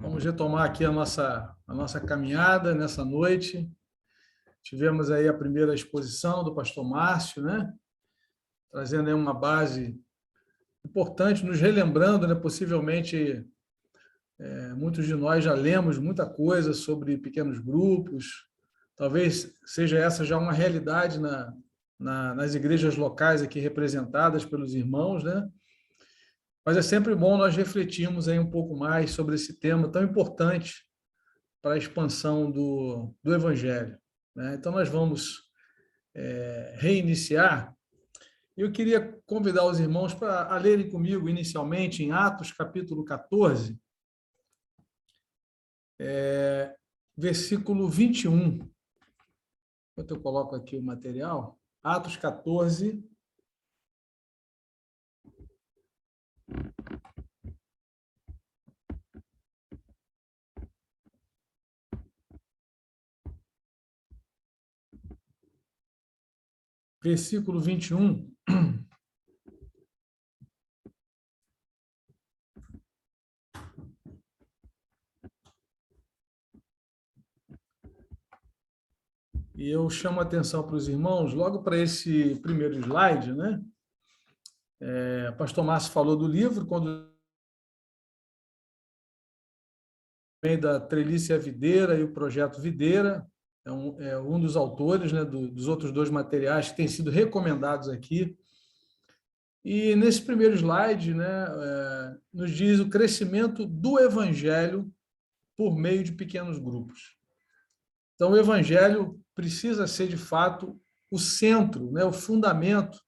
Vamos retomar aqui a nossa caminhada nessa noite. Tivemos aí a primeira exposição do pastor Márcio, né? Trazendo aí uma base importante, nos relembrando, né? Possivelmente, muitos de nós já lemos muita coisa sobre pequenos grupos, talvez seja essa já uma realidade nas igrejas locais aqui representadas pelos irmãos, né? Mas é sempre bom nós refletirmos aí um pouco mais sobre esse tema tão importante para a expansão do Evangelho, né? Então, nós vamos reiniciar. Eu queria convidar os irmãos para lerem comigo, inicialmente, em Atos, capítulo 14, versículo 21. Enquanto eu coloco aqui o material, Atos 14, versículo 21. E eu chamo a atenção para os irmãos, logo para esse primeiro slide, né? O pastor Márcio falou do livro, quando vem da Trelice a Videira e o projeto Videira, é um dos autores, né, dos outros dois materiais que têm sido recomendados aqui. E nesse primeiro slide, né, nos diz o crescimento do Evangelho por meio de pequenos grupos. Então, o Evangelho precisa ser, de fato, o centro, né, o fundamento,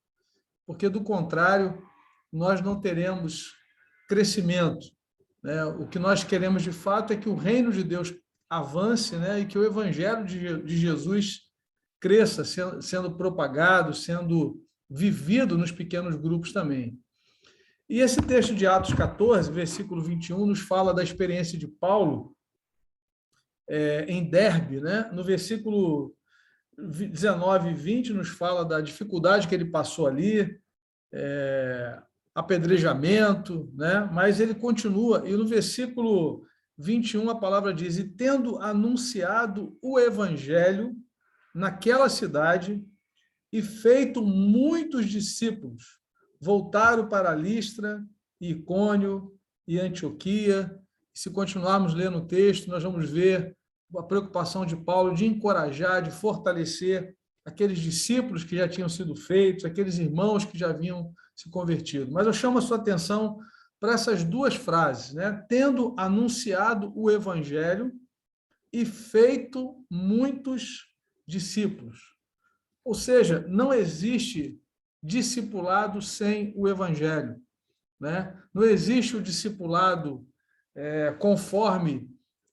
porque, do contrário, nós não teremos crescimento, né? O que nós queremos, de fato, é que o reino de Deus avance, né, e que o Evangelho de Jesus cresça, sendo propagado, sendo vivido nos pequenos grupos também. E esse texto de Atos 14, versículo 21, nos fala da experiência de Paulo em Derbe, né? No versículo 19 e 20 nos fala da dificuldade que ele passou ali, apedrejamento, né? Mas ele continua, e no versículo 21 a palavra diz: e tendo anunciado o evangelho naquela cidade e feito muitos discípulos, voltaram para Listra, Icônio e Antioquia. Se continuarmos lendo o texto, nós vamos ver a preocupação de Paulo de encorajar, de fortalecer aqueles discípulos que já tinham sido feitos, aqueles irmãos que já haviam se convertido. Mas eu chamo a sua atenção para essas duas frases, né? Tendo anunciado o evangelho e feito muitos discípulos. Ou seja, não existe discipulado sem o evangelho, né? Não existe o discipulado conforme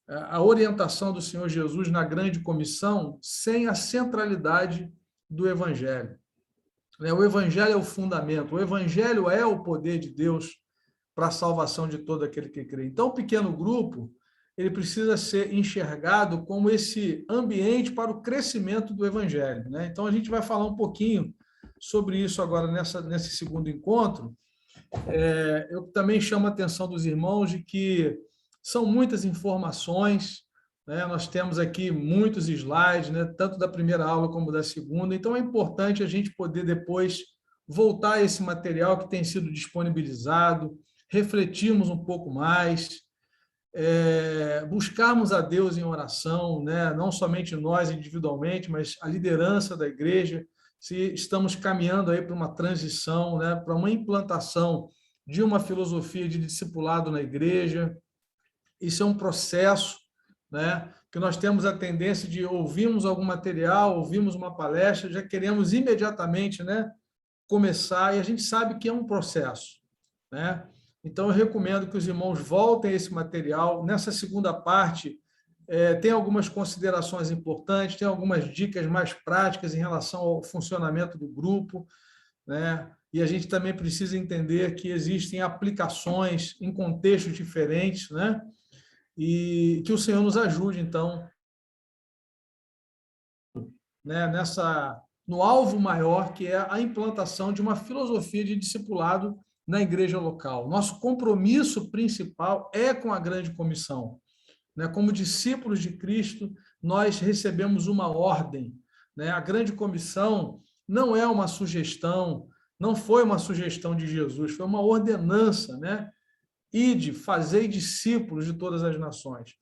a orientação do Senhor Jesus na grande comissão sem a centralidade do evangelho. O evangelho é o fundamento, o evangelho é o poder de Deus para a salvação de todo aquele que crê. Então, o pequeno grupo, ele precisa ser enxergado como esse ambiente para o crescimento do evangelho, né? Então, a gente vai falar um pouquinho sobre isso agora nesse segundo encontro. Eu também chamo a atenção dos irmãos de que são muitas informações, né? Nós temos aqui muitos slides, né? Tanto da primeira aula como da segunda, então é importante a gente poder depois voltar a esse material que tem sido disponibilizado, refletirmos um pouco mais, buscarmos a Deus em oração, né? Não somente nós individualmente, mas a liderança da igreja, se estamos caminhando aí para uma transição, né? Para uma implantação de uma filosofia de discipulado na igreja. Isso é um processo, né? Que nós temos a tendência de ouvirmos algum material, ouvimos uma palestra, já queremos imediatamente, né, começar, e a gente sabe que é um processo, né? Então, eu recomendo que os irmãos voltem a esse material. Nessa segunda parte, tem algumas considerações importantes, tem algumas dicas mais práticas em relação ao funcionamento do grupo, né? E a gente também precisa entender que existem aplicações em contextos diferentes, né? E que o Senhor nos ajude, então, né, no alvo maior, que é a implantação de uma filosofia de discipulado na igreja local. Nosso compromisso principal é com a grande comissão. né? Como discípulos de Cristo, nós recebemos uma ordem, né? A grande comissão não é uma sugestão, não foi uma sugestão de Jesus, foi uma ordenança, né? Ide, fazei discípulos de todas as nações.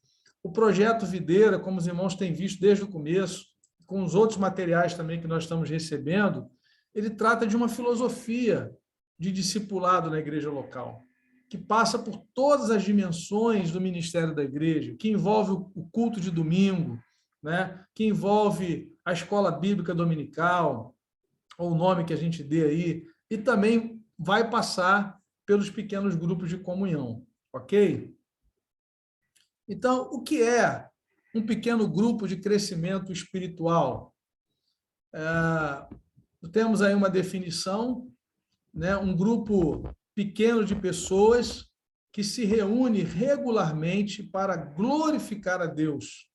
O projeto Videira, como os irmãos têm visto desde o começo, com os outros materiais também que nós estamos recebendo, ele trata de uma filosofia de discipulado na igreja local, que passa por todas as dimensões do ministério da igreja, que envolve o culto de domingo, né? Que envolve a escola bíblica dominical, ou o nome que a gente dê aí, e também vai passar pelos pequenos grupos de comunhão, ok? Então, o que é um pequeno grupo de crescimento espiritual? Temos aí uma definição, né? Um grupo pequeno de pessoas que se reúne regularmente para glorificar a Deus,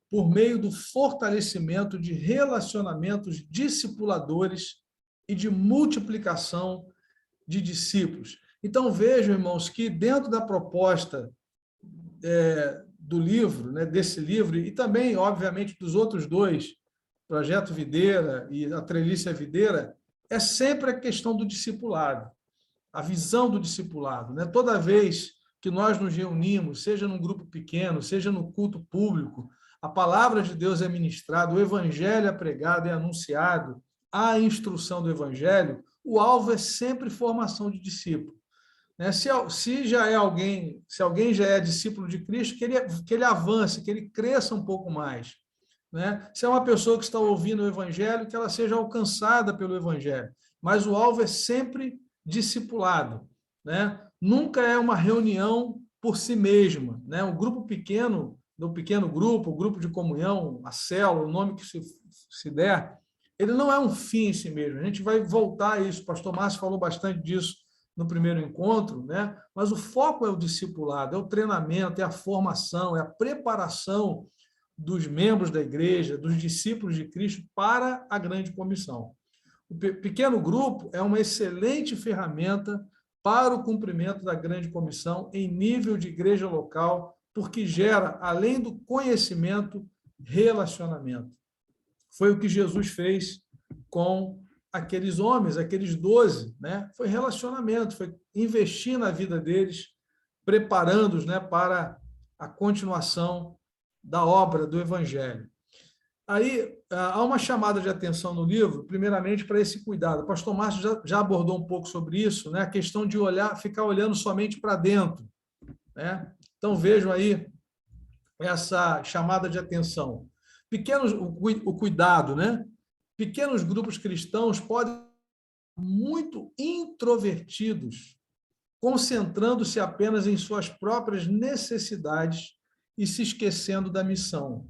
por meio do fortalecimento de relacionamentos discipuladores e de multiplicação de discípulos. Então, vejam, irmãos, que dentro da proposta do livro, né, desse livro, e também, obviamente, dos outros dois, Projeto Videira e a Treliça Videira, é sempre a questão do discipulado, a visão do discipulado, né? Toda vez que nós nos reunimos, seja num grupo pequeno, seja no culto público, a palavra de Deus é ministrada, o evangelho é pregado, é anunciado, a instrução do evangelho, o alvo é sempre formação de discípulo. Se já é alguém, se alguém já é discípulo de Cristo, que ele avance, que ele cresça um pouco mais, né? Se é uma pessoa que está ouvindo o evangelho, que ela seja alcançada pelo evangelho. Mas o alvo é sempre discipulado, né? Nunca é uma reunião por si mesma, né? O grupo pequeno, do pequeno grupo, o grupo de comunhão, a célula, o nome que se der, ele não é um fim em si mesmo. A gente vai voltar a isso. O pastor Márcio falou bastante disso no primeiro encontro, né? Mas o foco é o discipulado, é o treinamento, é a formação, é a preparação dos membros da igreja, dos discípulos de Cristo para a grande comissão. O pequeno grupo é uma excelente ferramenta para o cumprimento da grande comissão em nível de igreja local, porque gera, além do conhecimento, relacionamento. Foi o que Jesus fez com aqueles homens, aqueles 12, né? Foi relacionamento, foi investir na vida deles, preparando-os, né, para a continuação da obra do Evangelho. Aí há uma chamada de atenção no livro, primeiramente para esse cuidado. O pastor Márcio já abordou um pouco sobre isso, né? A questão de ficar olhando somente para dentro, né? Então vejam aí essa chamada de atenção. O cuidado, né? Pequenos grupos cristãos podem ser muito introvertidos, concentrando-se apenas em suas próprias necessidades e se esquecendo da missão.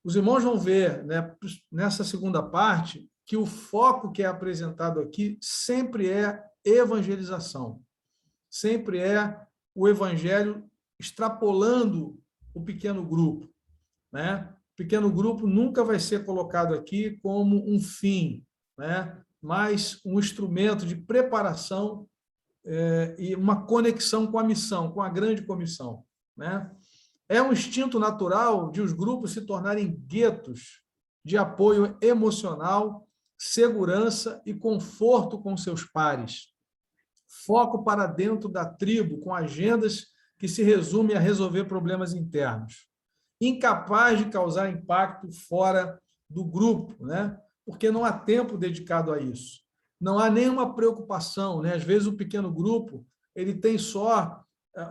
Os irmãos vão ver, né, nessa segunda parte, que o foco que é apresentado aqui sempre é evangelização, sempre é o evangelho extrapolando o pequeno grupo, né? O pequeno grupo nunca vai ser colocado aqui como um fim, né? Mas um instrumento de preparação e uma conexão com a missão, com a grande comissão, né? É um instinto natural de os grupos se tornarem guetos de apoio emocional, segurança e conforto com seus pares. Foco para dentro da tribo, com agendas que se resumem a resolver problemas internos. Incapaz de causar impacto fora do grupo, né? Porque não há tempo dedicado a isso. Não há nenhuma preocupação, né? Às vezes o pequeno grupo ele tem só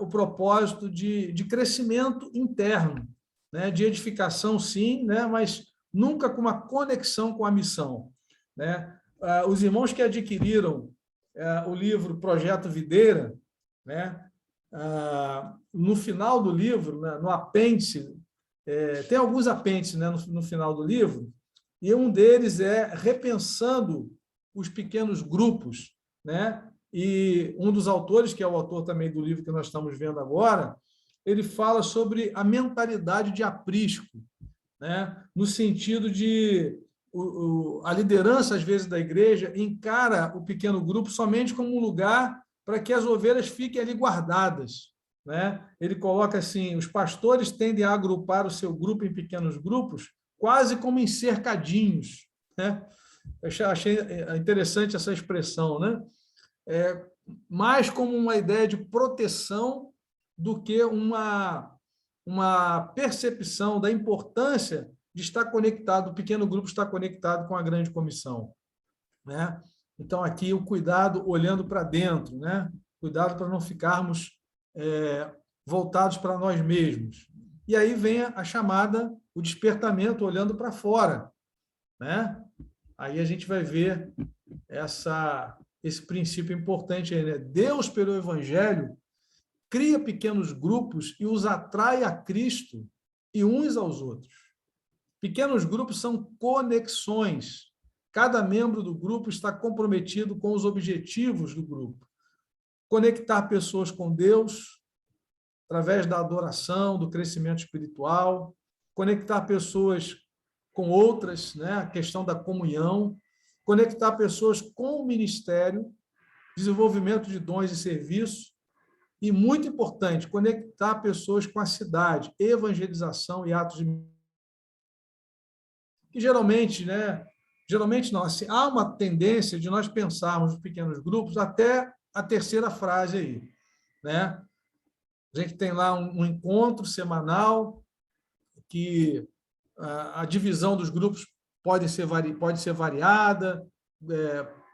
o propósito de crescimento interno, né? De edificação, sim, né? Mas nunca com uma conexão com a missão, né? Os irmãos que adquiriram o livro Projeto Videira, né? No final do livro, né? No apêndice, tem alguns apêndices, né? No final do livro, e um deles é repensando os pequenos grupos, né? E um dos autores, que é o autor também do livro que nós estamos vendo agora, ele fala sobre a mentalidade de aprisco, né? No sentido de a liderança, às vezes, da igreja encara o pequeno grupo somente como um lugar para que as ovelhas fiquem ali guardadas, né? Ele coloca assim: os pastores tendem a agrupar o seu grupo em pequenos grupos, quase como em cercadinhos, né? Eu achei interessante essa expressão, né? Mais como uma ideia de proteção do que uma percepção da importância de estar conectado, o pequeno grupo estar conectado com a grande comissão, né? Então, aqui o cuidado olhando para dentro, né? Cuidado para não ficarmos voltados para nós mesmos. E aí vem a chamada, o despertamento olhando para fora, né? Aí a gente vai ver esse princípio importante aí, né? Deus, pelo Evangelho, cria pequenos grupos e os atrai a Cristo e uns aos outros. Pequenos grupos são conexões. Cada membro do grupo está comprometido com os objetivos do grupo. Conectar pessoas com Deus, através da adoração, do crescimento espiritual, conectar pessoas com outras, né? A questão da comunhão, conectar pessoas com o ministério, desenvolvimento de dons e serviços, e, muito importante, conectar pessoas com a cidade, evangelização e atos de... Que geralmente, né? Geralmente não, assim, há uma tendência de nós pensarmos nos pequenos grupos até a terceira frase aí, né? A gente tem lá um encontro semanal, que a divisão dos grupos pode ser variada,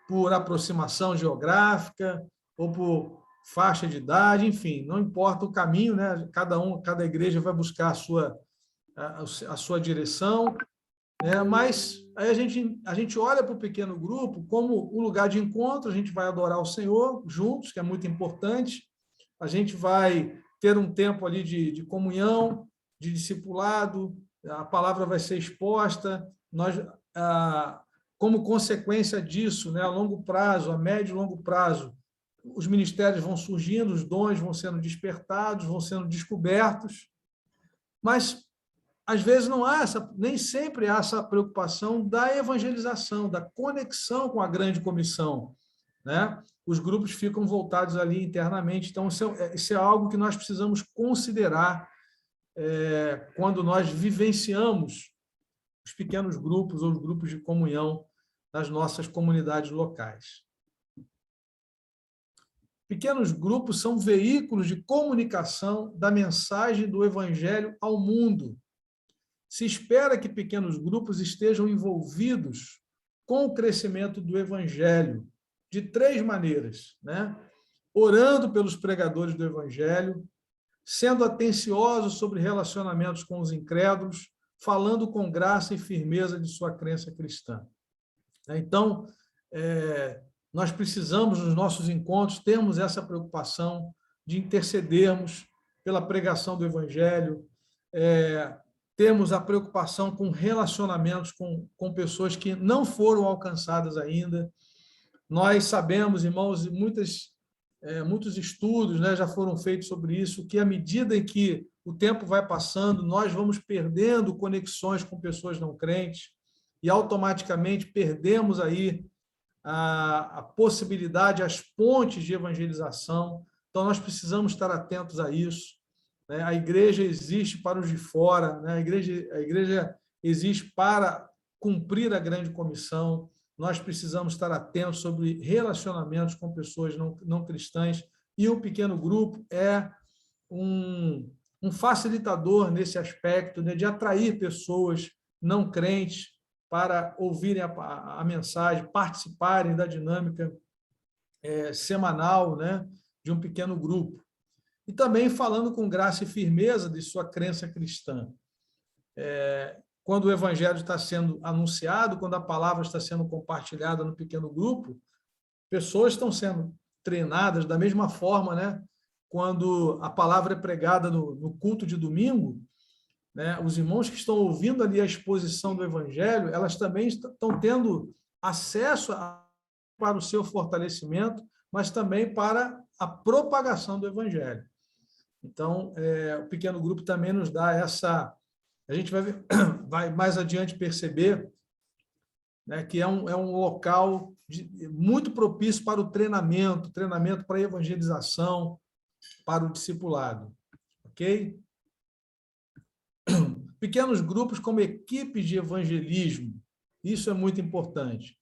por aproximação geográfica ou por faixa de idade, enfim, não importa o caminho, né? Cada igreja vai buscar a sua direção, né? Mas aí a gente olha para o pequeno grupo como um lugar de encontro, a gente vai adorar o Senhor juntos, que é muito importante, a gente vai ter um tempo ali de comunhão, de discipulado, a palavra vai ser exposta, nós, como consequência disso, né, a longo prazo, a médio e longo prazo, os ministérios vão surgindo, os dons vão sendo despertados, vão sendo descobertos, mas às vezes não há nem sempre há essa preocupação da evangelização, da conexão com a grande comissão, né? Os grupos ficam voltados ali internamente, então isso é algo que nós precisamos considerar quando nós vivenciamos os pequenos grupos ou os grupos de comunhão nas nossas comunidades locais. Pequenos grupos são veículos de comunicação da mensagem do Evangelho ao mundo. Se espera que pequenos grupos estejam envolvidos com o crescimento do Evangelho de 3 maneiras, né? Orando pelos pregadores do Evangelho, sendo atenciosos sobre relacionamentos com os incrédulos, falando com graça e firmeza de sua crença cristã. Então, nós precisamos, nos nossos encontros, termos essa preocupação de intercedermos pela pregação do Evangelho, temos a preocupação com relacionamentos com pessoas que não foram alcançadas ainda. Nós sabemos, irmãos, e muitos estudos, né, já foram feitos sobre isso, que à medida em que o tempo vai passando, nós vamos perdendo conexões com pessoas não crentes e automaticamente perdemos aí a possibilidade, as pontes de evangelização. Então, nós precisamos estar atentos a isso, né? A igreja existe para os de fora, né? A igreja existe para cumprir a grande comissão. Nós precisamos estar atentos sobre relacionamentos com pessoas não cristãs, e o pequeno grupo é um facilitador nesse aspecto, né, de atrair pessoas não crentes para ouvirem a mensagem, participarem da dinâmica semanal, né, de um pequeno grupo. E também falando com graça e firmeza de sua crença cristã. Quando o evangelho está sendo anunciado, quando a palavra está sendo compartilhada no pequeno grupo, pessoas estão sendo treinadas da mesma forma, né? Quando a palavra é pregada no culto de domingo, né? Os irmãos que estão ouvindo ali a exposição do evangelho, elas também estão tendo acesso para o seu fortalecimento, mas também para a propagação do evangelho. Então, o pequeno grupo também nos dá essa... A gente vai mais adiante perceber, né, que é um local muito propício para o treinamento para a evangelização, para o discipulado, ok? Pequenos grupos como equipes de evangelismo, isso é muito importante.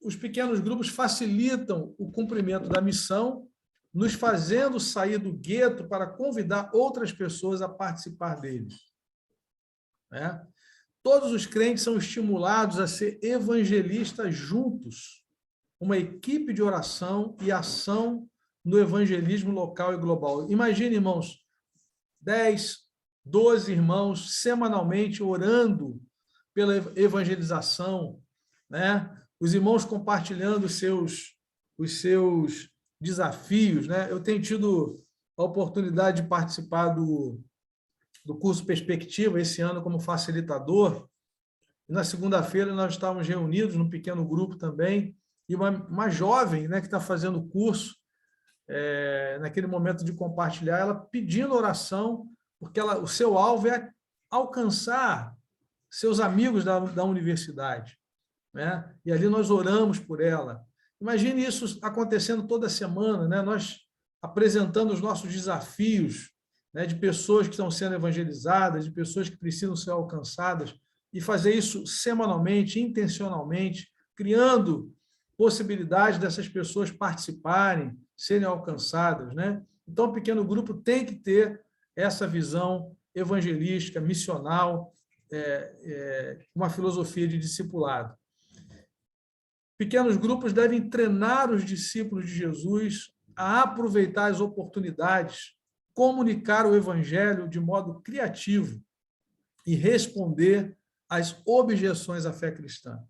Os pequenos grupos facilitam o cumprimento da missão, nos fazendo sair do gueto para convidar outras pessoas a participar deles. Né? Todos os crentes são estimulados a ser evangelistas juntos, uma equipe de oração e ação no evangelismo local e global. Imagine, irmãos, 10, 12 irmãos semanalmente orando pela evangelização, né? Os irmãos compartilhando os seus desafios, né? Eu tenho tido a oportunidade de participar do curso Perspectiva esse ano como facilitador. E na segunda-feira nós estávamos reunidos num pequeno grupo também, e uma jovem, né, que está fazendo o curso, naquele momento de compartilhar, ela pedindo oração, porque o seu alvo é alcançar seus amigos da universidade, né? E ali nós oramos por ela. Imagine isso acontecendo toda semana, né? Nós apresentando os nossos desafios, né, de pessoas que estão sendo evangelizadas, de pessoas que precisam ser alcançadas, e fazer isso semanalmente, intencionalmente, criando possibilidade dessas pessoas participarem, serem alcançadas, né? Então, o pequeno grupo tem que ter essa visão evangelística, missional, uma filosofia de discipulado. Pequenos grupos devem treinar os discípulos de Jesus a aproveitar as oportunidades, comunicar o evangelho de modo criativo e responder às objeções à fé cristã.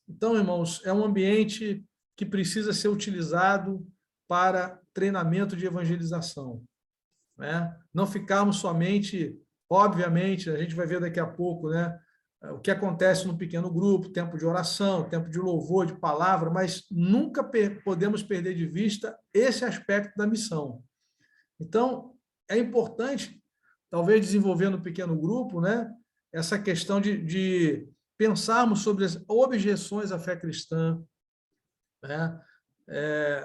Então, irmãos, é um ambiente que precisa ser utilizado para treinamento de evangelização, né? Não ficarmos somente, obviamente, a gente vai ver daqui a pouco, né, o que acontece no pequeno grupo, tempo de oração, tempo de louvor, de palavra, mas nunca podemos perder de vista esse aspecto da missão. Então, é importante, talvez, desenvolver no pequeno grupo, né, essa questão de pensarmos sobre as objeções à fé cristã, né,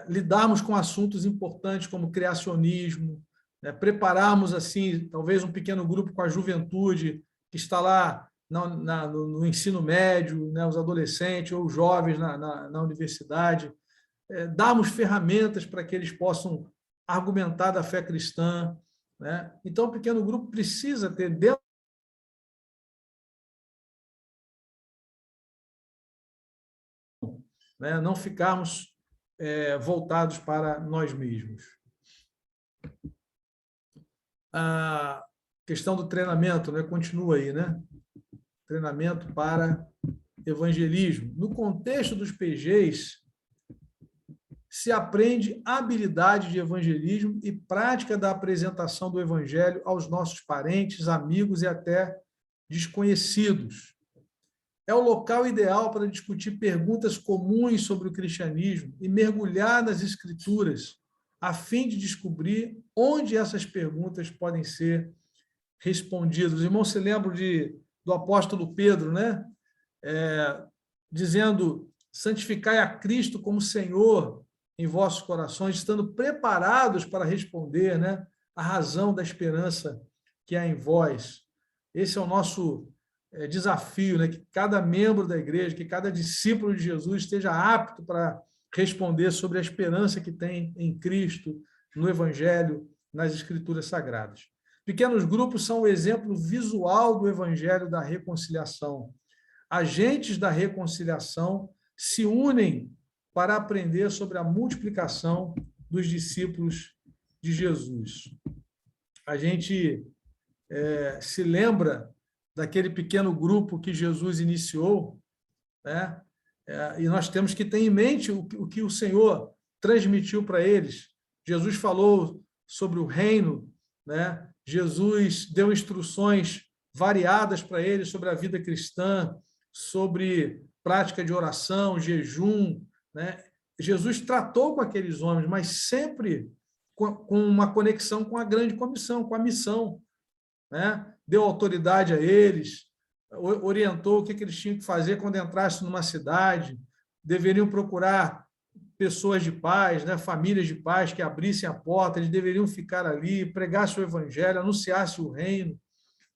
lidarmos com assuntos importantes como criacionismo, né, prepararmos, assim, talvez um pequeno grupo com a juventude que está lá no ensino médio, né, os adolescentes ou os jovens na universidade, darmos ferramentas para que eles possam argumentar da fé cristã, né? Então, o pequeno grupo precisa ter dentro, né, não ficarmos voltados para nós mesmos. A questão do treinamento, né, continua aí, né? Treinamento para evangelismo. No contexto dos PGs, se aprende habilidade de evangelismo e prática da apresentação do evangelho aos nossos parentes, amigos e até desconhecidos. É o local ideal para discutir perguntas comuns sobre o cristianismo e mergulhar nas escrituras, a fim de descobrir onde essas perguntas podem ser respondidas. Os irmãos se lembram do apóstolo Pedro, né? Dizendo: santificai a Cristo como Senhor em vossos corações, estando preparados para responder, né, a razão da esperança que há em vós. Esse é o nosso desafio, né, que cada membro da igreja, que cada discípulo de Jesus esteja apto para responder sobre a esperança que tem em Cristo, no Evangelho, nas Escrituras Sagradas. Pequenos grupos são o exemplo visual do Evangelho da reconciliação. Agentes da reconciliação se unem para aprender sobre a multiplicação dos discípulos de Jesus. A gente se lembra daquele pequeno grupo que Jesus iniciou, né? E nós temos que ter em mente o que o Senhor transmitiu para eles. Jesus falou sobre o reino, né? Jesus deu instruções variadas para eles sobre a vida cristã, sobre prática de oração, jejum, né? Jesus tratou com aqueles homens, mas sempre com uma conexão com a grande comissão, com a missão, né? Deu autoridade a eles, orientou o que eles tinham que fazer quando entrassem numa cidade, deveriam procurar pessoas de paz, né, famílias de paz que abrissem a porta, eles deveriam ficar ali, pregassem o evangelho, anunciassem o reino,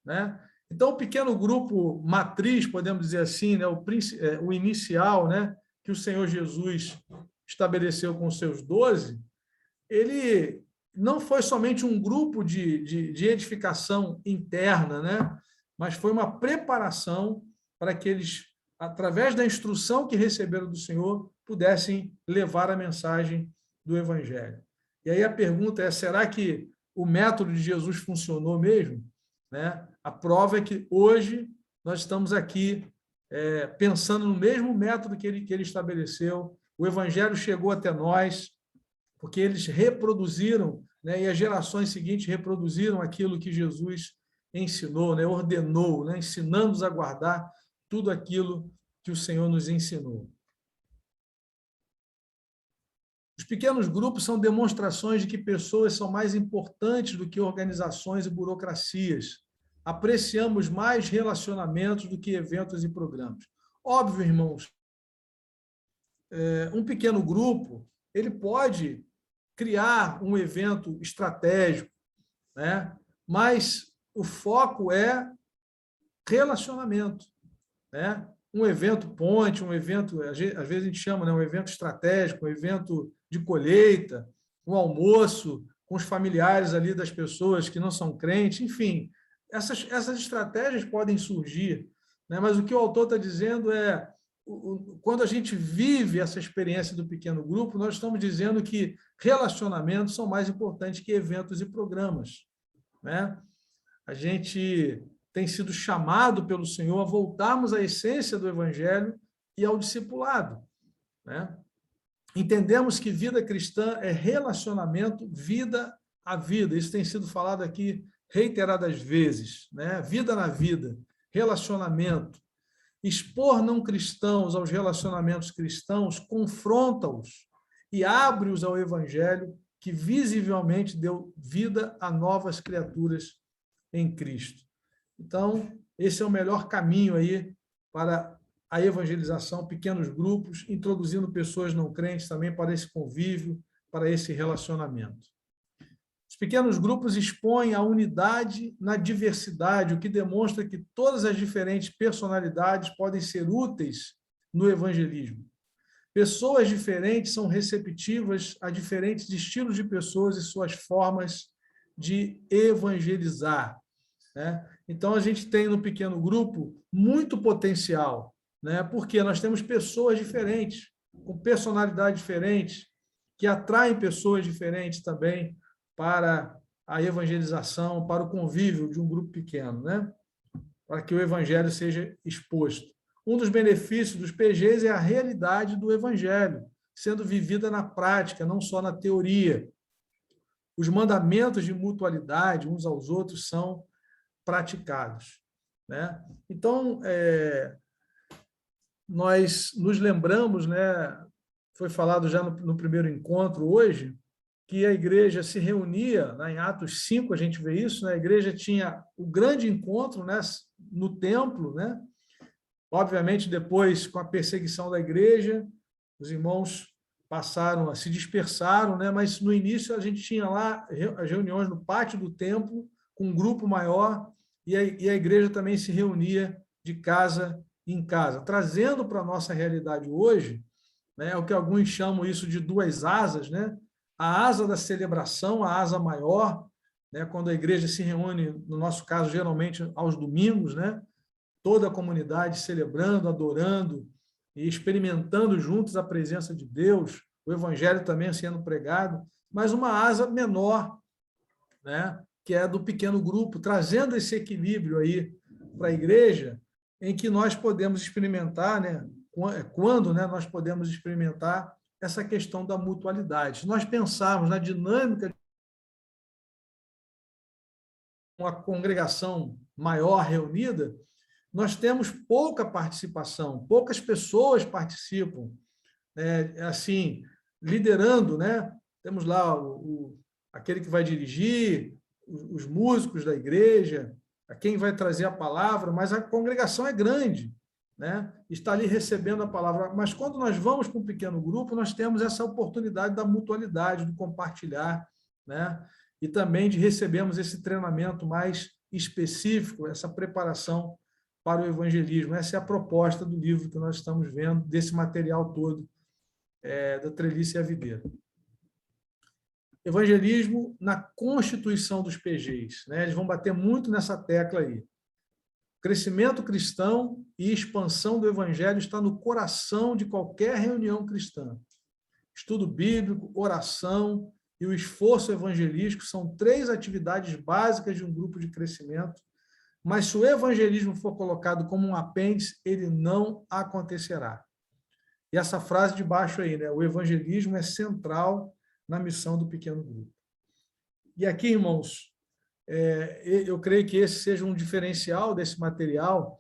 né? Então, o pequeno grupo matriz, podemos dizer assim, né, o inicial, né, que o Senhor Jesus estabeleceu com os seus 12, ele não foi somente um grupo de edificação interna, né, mas foi uma preparação para que eles, através da instrução que receberam do Senhor, pudessem levar a mensagem do Evangelho. E aí a pergunta é, será que o método de Jesus funcionou mesmo? Né? A prova é que hoje nós estamos aqui pensando no mesmo método que ele estabeleceu. O Evangelho chegou até nós, porque eles reproduziram, né, e as gerações seguintes reproduziram aquilo que Jesus ensinou, né, ordenou, né, ensinando-nos a guardar tudo aquilo que o Senhor nos ensinou. Os pequenos grupos são demonstrações de que pessoas são mais importantes do que organizações e burocracias. Apreciamos mais relacionamentos do que eventos e programas. Óbvio, irmãos, um pequeno grupo, ele pode criar um evento estratégico, né? Mas o foco é relacionamento, né? Um evento ponte, um evento, às vezes a gente chama, né, um evento estratégico, um evento de colheita, um almoço com os familiares ali das pessoas que não são crentes, enfim, essas estratégias podem surgir, né? Mas o que o autor está dizendo é, quando a gente vive essa experiência do pequeno grupo, nós estamos dizendo que relacionamentos são mais importantes que eventos e programas, né? A gente tem sido chamado pelo Senhor a voltarmos à essência do Evangelho e ao discipulado, né? Entendemos que vida cristã é relacionamento, vida a vida. Isso tem sido falado aqui reiteradas vezes, né? Vida na vida, relacionamento. Expor não cristãos aos relacionamentos cristãos confronta-os e abre-os ao Evangelho, que visivelmente deu vida a novas criaturas em Cristo. Então, esse é o melhor caminho aí para a evangelização, pequenos grupos, introduzindo pessoas não crentes também para esse convívio, para esse relacionamento. Os pequenos grupos expõem a unidade na diversidade, o que demonstra que todas as diferentes personalidades podem ser úteis no evangelismo. Pessoas diferentes são receptivas a diferentes estilos de pessoas e suas formas de evangelizar, né? Então, a gente tem no pequeno grupo muito potencial, né? Porque nós temos pessoas diferentes, com personalidades diferentes, que atraem pessoas diferentes também para a evangelização, para o convívio de um grupo pequeno, né? Para que o evangelho seja exposto. Um dos benefícios dos PGs é a realidade do evangelho, sendo vivida na prática, não só na teoria. Os mandamentos de mutualidade uns aos outros são praticados, né? Então, nós nos lembramos, né, foi falado já no primeiro encontro hoje, que a igreja se reunia, né, em Atos 5 a gente vê isso, né, a igreja tinha o grande encontro, né, no templo, né? Obviamente, depois, com a perseguição da igreja, os irmãos se dispersaram, né? Mas no início a gente tinha lá as reuniões no pátio do templo, com um grupo maior, e a igreja também se reunia de casa em casa, trazendo para a nossa realidade hoje, né, o que alguns chamam isso de duas asas, né? A asa da celebração, a asa maior, né, quando a igreja se reúne, no nosso caso, geralmente aos domingos, né? Toda a comunidade celebrando, adorando e experimentando juntos a presença de Deus, o evangelho também sendo pregado, mas uma asa menor, né, que é do pequeno grupo, trazendo esse equilíbrio aí para a igreja, em que nós podemos experimentar, né, quando, né, nós podemos experimentar essa questão da mutualidade. Se nós pensarmos na dinâmica de uma congregação maior reunida, nós temos pouca participação, poucas pessoas participam, né, assim, liderando, né? Temos lá aquele que vai dirigir, os músicos da igreja, a quem vai trazer a palavra, mas a congregação é grande. né? Está ali recebendo a palavra. Mas quando nós vamos para um pequeno grupo, nós temos essa oportunidade da mutualidade, do compartilhar, né? E também de recebermos esse treinamento mais específico, essa preparação para o evangelismo. Essa é a proposta do livro que nós estamos vendo, desse material todo, da Trelice e a Videira. Evangelismo na constituição dos PGs, né? Eles vão bater muito nessa tecla aí. Crescimento cristão e expansão do evangelho está no coração de qualquer reunião cristã. Estudo bíblico, oração e o esforço evangelístico são 3 atividades básicas de um grupo de crescimento, mas se o evangelismo for colocado como um apêndice, ele não acontecerá. E essa frase de baixo aí, né? O evangelismo é central na missão do pequeno grupo. E aqui, irmãos, eu creio que esse seja um diferencial desse material,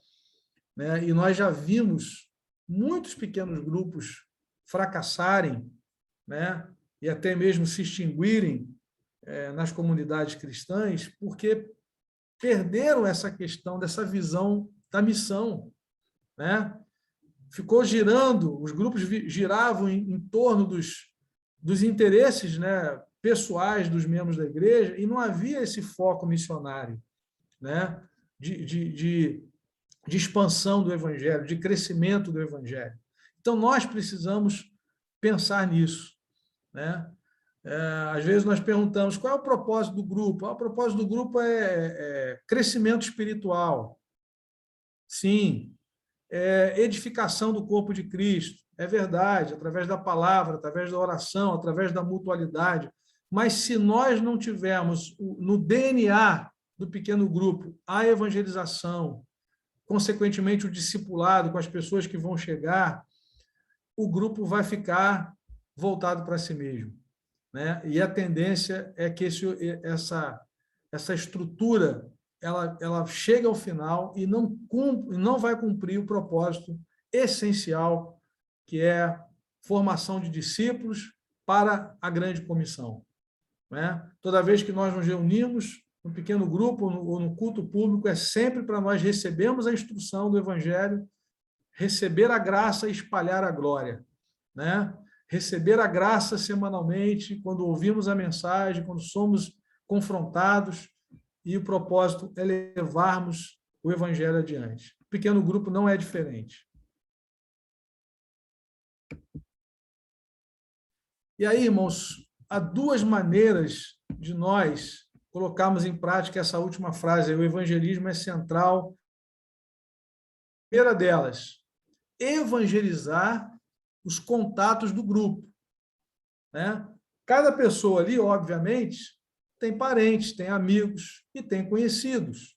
né? E nós já vimos muitos pequenos grupos fracassarem, né? E até mesmo se extinguirem nas comunidades cristãs, porque perderam essa questão dessa visão da missão, né? Ficou girando, os grupos giravam em torno dos interesses, né, pessoais dos membros da igreja, e não havia esse foco missionário, né, de expansão do evangelho, de crescimento do evangelho. Então, nós precisamos pensar nisso, né? Às vezes nós perguntamos qual é o propósito do grupo. O propósito do grupo é crescimento espiritual. Sim. Edificação do corpo de Cristo. É verdade, através da palavra, através da oração, através da mutualidade. Mas se nós não tivermos no DNA do pequeno grupo a evangelização, consequentemente o discipulado com as pessoas que vão chegar, o grupo vai ficar voltado para si mesmo, né? E a tendência é que essa estrutura ela chega ao final e não vai cumprir o propósito essencial, que é a formação de discípulos para a grande comissão, né? Toda vez que nós nos reunimos no pequeno grupo ou no culto público, é sempre para nós recebermos a instrução do evangelho, receber a graça e espalhar a glória, né? Receber a graça semanalmente, quando ouvimos a mensagem, quando somos confrontados, e o propósito é levarmos o evangelho adiante. O pequeno grupo não é diferente. E aí, irmãos, há 2 maneiras de nós colocarmos em prática essa última frase: o evangelismo é central. A primeira delas, evangelizar os contatos do grupo, né? Cada pessoa ali, obviamente, tem parentes, tem amigos e tem conhecidos.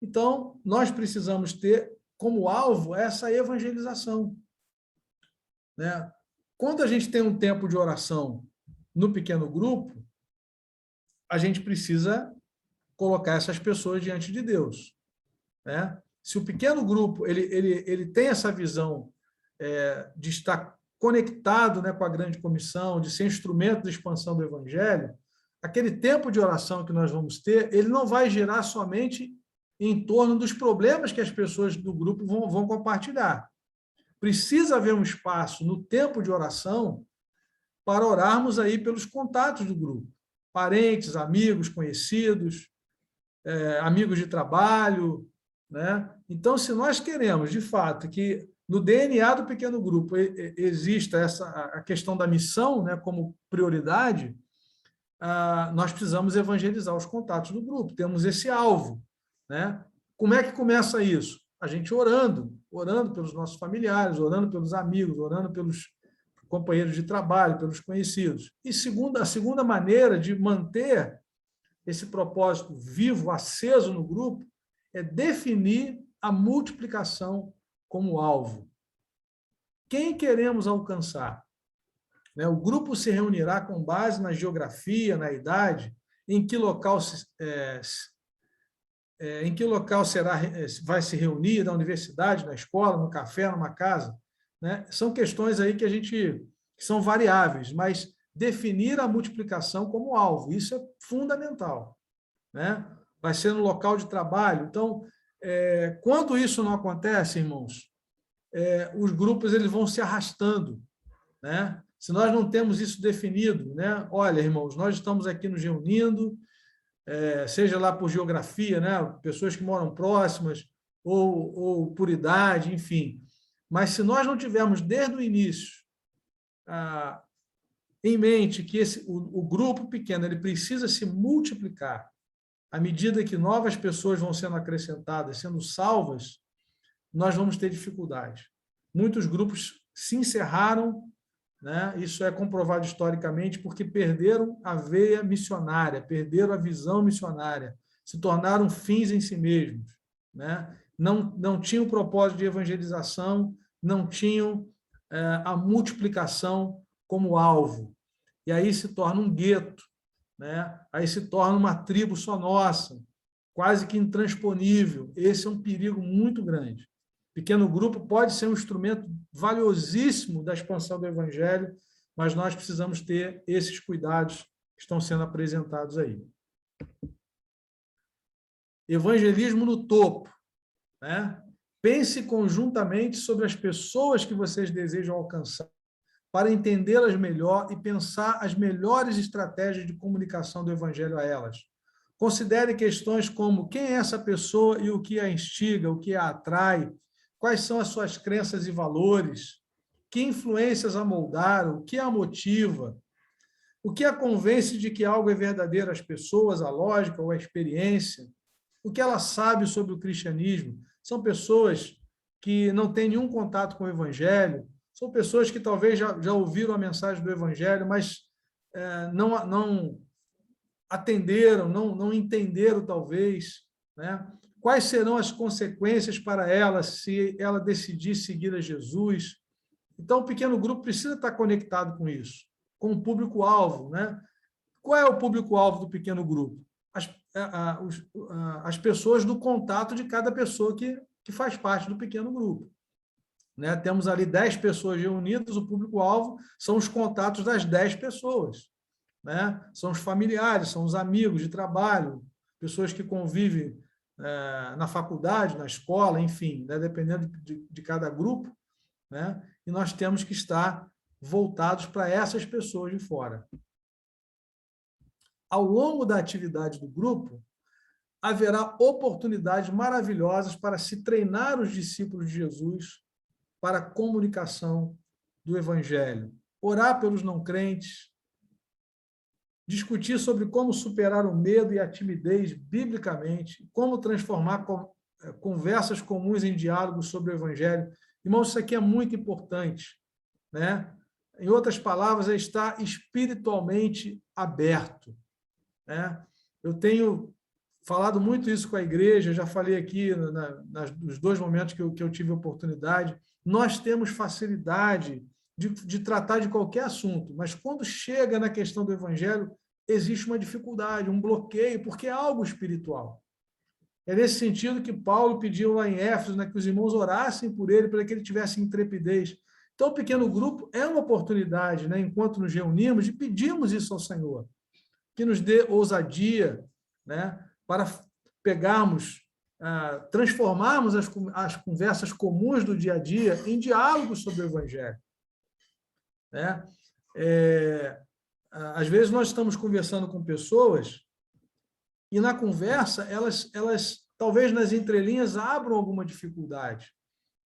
Então, nós precisamos ter como alvo essa evangelização, né? Quando a gente tem um tempo de oração no pequeno grupo, a gente precisa colocar essas pessoas diante de Deus, né? Se o pequeno grupo ele tem essa visão de estar conectado, né, com a grande comissão, de ser instrumento de expansão do evangelho, aquele tempo de oração que nós vamos ter, ele não vai girar somente em torno dos problemas que as pessoas do grupo vão compartilhar. Precisa haver um espaço no tempo de oração para orarmos aí pelos contatos do grupo, parentes, amigos, conhecidos, amigos de trabalho, né? Então, se nós queremos, de fato, que no DNA do pequeno grupo exista a questão da missão, né, como prioridade, nós precisamos evangelizar os contatos do grupo, temos esse alvo, né? Como é que começa isso? A gente orando pelos nossos familiares, orando pelos amigos, orando pelos companheiros de trabalho, pelos conhecidos. E a segunda maneira de manter esse propósito vivo, aceso no grupo, é definir a multiplicação como alvo. Quem queremos alcançar? O grupo se reunirá com base na geografia, na idade, em que local vai se reunir, na universidade, na escola, no café, numa casa, né? São questões aí que são variáveis, mas definir a multiplicação como alvo, isso é fundamental, né? Vai ser no local de trabalho. Então, quando isso não acontece, irmãos, os grupos eles vão se arrastando, né? Se nós não temos isso definido, né? Olha, irmãos, nós estamos aqui nos reunindo, seja lá por geografia, né? Pessoas que moram próximas, ou por idade, enfim. Mas se nós não tivermos desde o início em mente que o grupo pequeno ele precisa se multiplicar à medida que novas pessoas vão sendo acrescentadas, sendo salvas, nós vamos ter dificuldades. Muitos grupos se encerraram, né? Isso é comprovado historicamente, porque perderam a veia missionária, perderam a visão missionária, se tornaram fins em si mesmos, né? Não tinham propósito de evangelização, não tinham a multiplicação como alvo. E aí se torna um gueto, né? Aí se torna uma tribo só nossa, quase que intransponível. Esse é um perigo muito grande. Pequeno grupo pode ser um instrumento valiosíssimo da expansão do evangelho, mas nós precisamos ter esses cuidados que estão sendo apresentados aí. Evangelismo no topo, né? Pense conjuntamente sobre as pessoas que vocês desejam alcançar, para entendê-las melhor e pensar as melhores estratégias de comunicação do evangelho a elas. Considere questões como quem é essa pessoa e o que a instiga, o que a atrai, quais são as suas crenças e valores, que influências a moldaram, o que a motiva, o que a convence de que algo é verdadeiro às pessoas, a lógica ou a experiência, o que ela sabe sobre o cristianismo. São pessoas que não têm nenhum contato com o evangelho, são pessoas que talvez já ouviram a mensagem do evangelho, mas não atenderam, não entenderam talvez, né? Quais serão as consequências para ela se ela decidir seguir a Jesus? Então, o pequeno grupo precisa estar conectado com isso, com o público-alvo, né? Qual é o público-alvo do pequeno grupo? As pessoas do contato de cada pessoa que faz parte do pequeno grupo. Né? Temos ali 10 pessoas reunidas, o público-alvo são os contatos das 10 pessoas. Né? São os familiares, são os amigos de trabalho, pessoas que convivem na faculdade, na escola, enfim, né? Dependendo de cada grupo, né? E nós temos que estar voltados para essas pessoas de fora. Ao longo da atividade do grupo, haverá oportunidades maravilhosas para se treinar os discípulos de Jesus para a comunicação do evangelho. Orar pelos não crentes, discutir sobre como superar o medo e a timidez biblicamente, como transformar conversas comuns em diálogos sobre o evangelho. Irmãos, isso aqui é muito importante, né? Em outras palavras, é estar espiritualmente aberto, né? Eu tenho falado muito isso com a igreja, já falei aqui nos 2 momentos que eu tive oportunidade. Nós temos facilidade de tratar de qualquer assunto, mas quando chega na questão do evangelho, existe uma dificuldade, um bloqueio, porque é algo espiritual. É nesse sentido que Paulo pediu lá em Éfeso, né, que os irmãos orassem por ele, para que ele tivesse intrepidez. Então, o pequeno grupo é uma oportunidade, né, enquanto nos reunimos, de pedirmos isso ao Senhor, que nos dê ousadia, né, para pegarmos, transformarmos as conversas comuns do dia a dia em diálogos sobre o evangelho. Né? Às vezes nós estamos conversando com pessoas e na conversa elas talvez nas entrelinhas abram alguma dificuldade,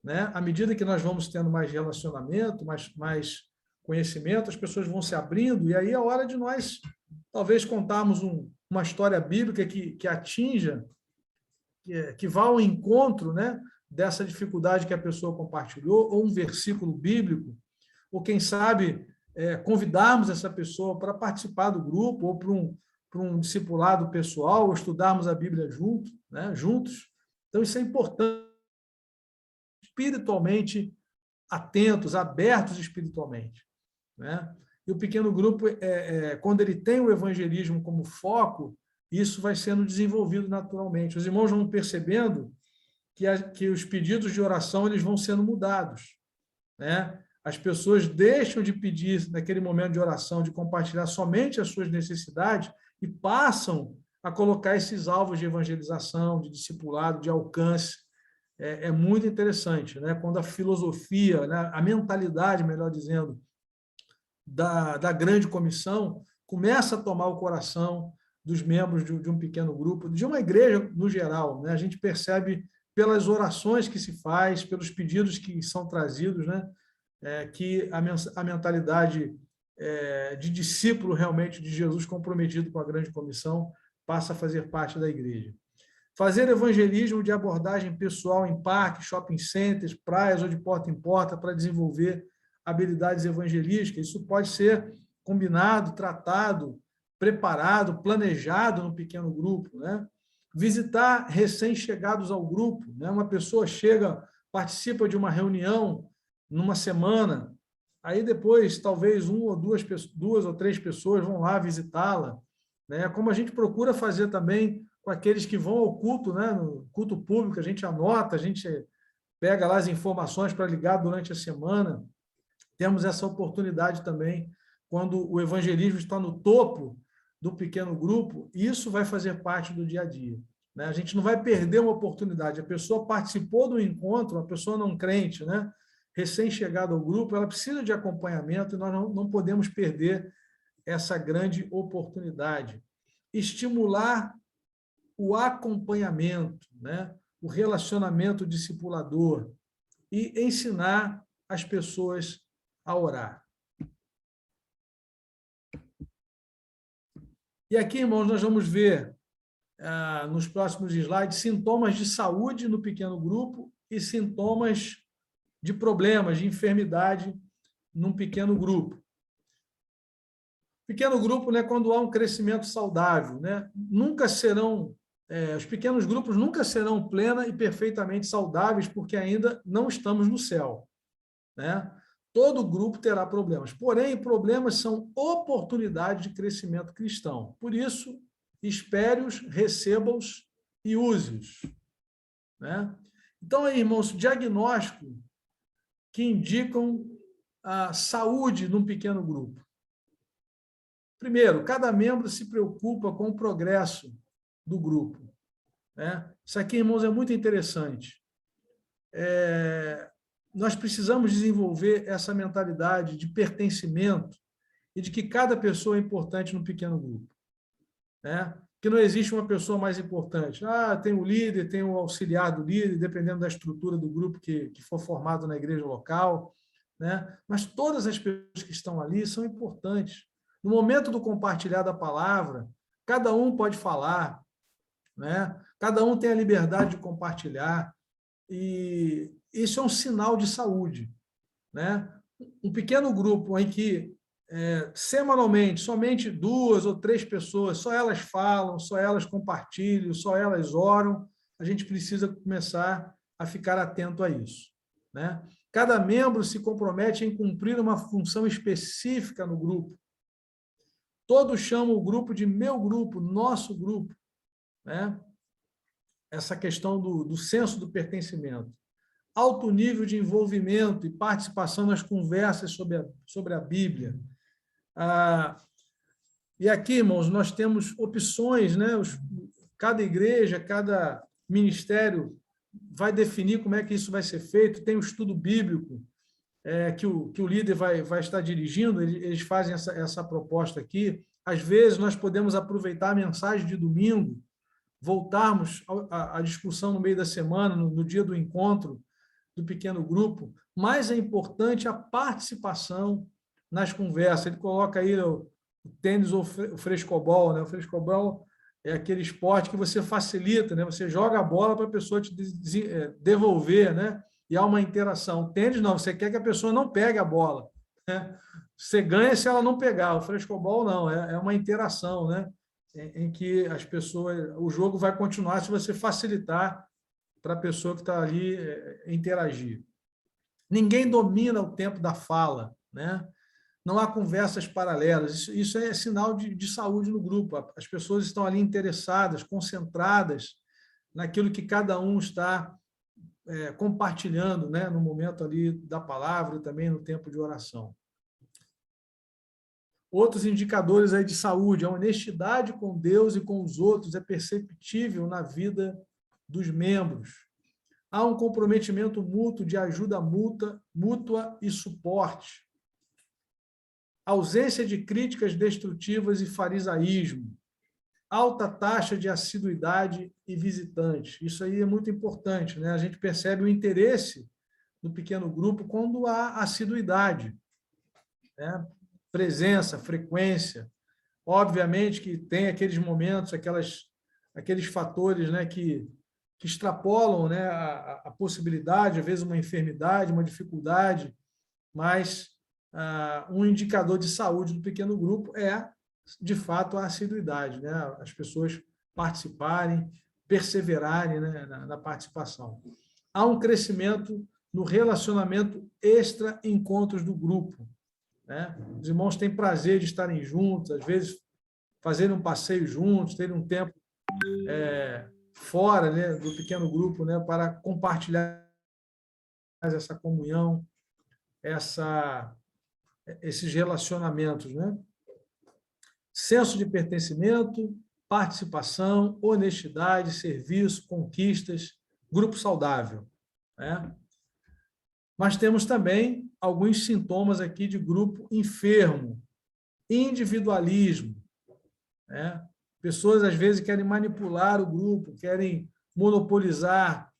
né? À medida que nós vamos tendo mais relacionamento, mais conhecimento, as pessoas vão se abrindo e aí é hora de nós talvez contarmos uma história bíblica que atinja, que vá ao encontro, né, dessa dificuldade que a pessoa compartilhou, ou um versículo bíblico, ou quem sabe convidarmos essa pessoa para participar do grupo, ou para um discipulado pessoal, ou estudarmos a Bíblia juntos. Então, isso é importante, espiritualmente atentos, abertos espiritualmente. Né? E o pequeno grupo, quando ele tem o evangelismo como foco, isso vai sendo desenvolvido naturalmente. Os irmãos vão percebendo que os pedidos de oração eles vão sendo mudados. Né? As pessoas deixam de pedir, naquele momento de oração, de compartilhar somente as suas necessidades e passam a colocar esses alvos de evangelização, de discipulado, de alcance é muito interessante, né? Quando a filosofia, né? A mentalidade, melhor dizendo, da grande comissão começa a tomar o coração dos membros de um pequeno grupo, de uma igreja no geral, né? A gente percebe pelas orações que se faz, pelos pedidos que são trazidos, né? Que a mentalidade de discípulo realmente de Jesus comprometido com a grande comissão passa a fazer parte da igreja. Fazer evangelismo de abordagem pessoal em parques, shopping centers, praias ou de porta em porta para desenvolver habilidades evangelísticas. Isso pode ser combinado, tratado, preparado, planejado no pequeno grupo, né? Visitar recém-chegados ao grupo, né? Uma pessoa chega, participa de uma reunião numa semana, aí depois talvez duas ou três pessoas vão lá visitá-la, né? Como a gente procura fazer também com aqueles que vão ao culto, né? No culto público, a gente anota, a gente pega lá as informações para ligar durante a semana. Temos essa oportunidade também quando o evangelismo está no topo do pequeno grupo, e isso vai fazer parte do dia a dia, né? A gente não vai perder uma oportunidade. A pessoa participou do encontro, uma pessoa não crente, né? Recém-chegada ao grupo, ela precisa de acompanhamento e nós não podemos perder essa grande oportunidade. Estimular o acompanhamento, né? O relacionamento discipulador e ensinar as pessoas a orar. E aqui, irmãos, nós vamos ver nos próximos slides sintomas de saúde no pequeno grupo e sintomas de problemas, de enfermidade num pequeno grupo. Pequeno grupo, né, quando há um crescimento saudável, né, os pequenos grupos nunca serão plena e perfeitamente saudáveis, porque ainda não estamos no céu, né? Todo grupo terá problemas, porém, problemas são oportunidades de crescimento cristão. Por isso, espere-os, receba-os e use-os, né? Então, aí, irmãos, diagnóstico que indicam a saúde num pequeno grupo. Primeiro, cada membro se preocupa com o progresso do grupo, né? Isso aqui, irmãos, é muito interessante. Nós precisamos desenvolver essa mentalidade de pertencimento e de que cada pessoa é importante no pequeno grupo, né? Que não existe uma pessoa mais importante. Tem o líder, tem o auxiliar do líder, dependendo da estrutura do grupo que for formado na igreja local, né? Mas todas as pessoas que estão ali são importantes. No momento do compartilhar da palavra, cada um pode falar, né? Cada um tem a liberdade de compartilhar, e isso é um sinal de saúde, né? Um pequeno grupo em que semanalmente somente 2 ou 3 pessoas, só elas falam, só elas compartilham, só elas oram, a gente precisa começar a ficar atento a isso, né? Cada membro se compromete em cumprir uma função específica no grupo. Todos chamam o grupo de meu grupo, nosso grupo, né? Essa questão do senso do pertencimento. Alto nível de envolvimento e participação nas conversas sobre a Bíblia. E aqui, irmãos, nós temos opções, né? Cada igreja, cada ministério vai definir como é que isso vai ser feito. Tem o estudo bíblico que o líder vai estar dirigindo, eles fazem essa proposta aqui. Às vezes, nós podemos aproveitar a mensagem de domingo, voltarmos à discussão no meio da semana, no dia do encontro do pequeno grupo, mas é importante a participação nas conversas. Ele coloca aí o tênis ou o frescobol, né? O frescobol é aquele esporte que você facilita, né? Você joga a bola para a pessoa te devolver, né? E há uma interação. O tênis não, você quer que a pessoa não pegue a bola, né? Você ganha se ela não pegar. O frescobol não, é uma interação, né? Em que as pessoas, o jogo vai continuar se você facilitar para a pessoa que está ali interagir. Ninguém domina o tempo da fala, né? Não há conversas paralelas. Isso é sinal de saúde no grupo. As pessoas estão ali interessadas, concentradas naquilo que cada um está compartilhando, né? No momento ali da palavra e também no tempo de oração. Outros indicadores aí de saúde, a honestidade com Deus e com os outros é perceptível na vida dos membros. Há um comprometimento mútuo de ajuda mútua e suporte. Ausência de críticas destrutivas e farisaísmo. Alta taxa de assiduidade e visitantes. Isso aí é muito importante, né? A gente percebe o interesse no pequeno grupo quando há assiduidade, né? Presença, frequência. Obviamente que tem aqueles momentos, aqueles fatores, né, que extrapolam, né, a possibilidade, às vezes uma enfermidade, uma dificuldade, mas um indicador de saúde do pequeno grupo é, de fato, a assiduidade, né? As pessoas participarem, perseverarem, né, na participação. Há um crescimento no relacionamento extra-encontros do grupo, né? Os irmãos têm prazer de estarem juntos, às vezes fazerem um passeio juntos, terem um tempo fora, né, do pequeno grupo, né, para compartilhar essa comunhão, esses relacionamentos, né? Senso de pertencimento, participação, honestidade, serviço, conquistas, grupo saudável, né? Mas temos também alguns sintomas aqui de grupo enfermo, individualismo, né? Pessoas, às vezes, querem manipular o grupo, querem monopolizar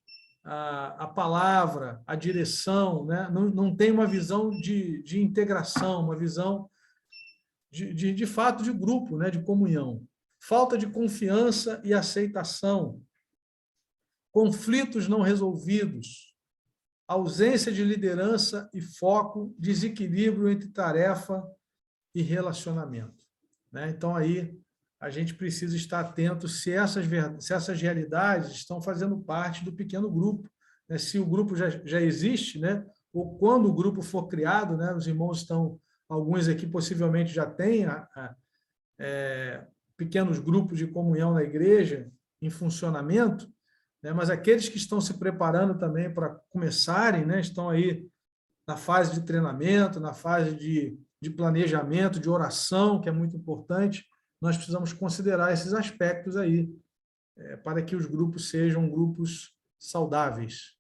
a palavra, a direção, né? Não tem uma visão de integração, uma visão de fato de grupo, né? De comunhão. Falta de confiança e aceitação, conflitos não resolvidos, ausência de liderança e foco, desequilíbrio entre tarefa e relacionamento, né? Então, aí, a gente precisa estar atento se essas realidades estão fazendo parte do pequeno grupo, né? Se o grupo já existe, né? Ou quando o grupo for criado, né? Os irmãos estão, alguns aqui possivelmente já têm pequenos grupos de comunhão na igreja em funcionamento, né? Mas aqueles que estão se preparando também para começarem, né? Estão aí na fase de treinamento, na fase de planejamento, de oração, que é muito importante. Nós precisamos considerar esses aspectos aí, para que os grupos sejam grupos saudáveis.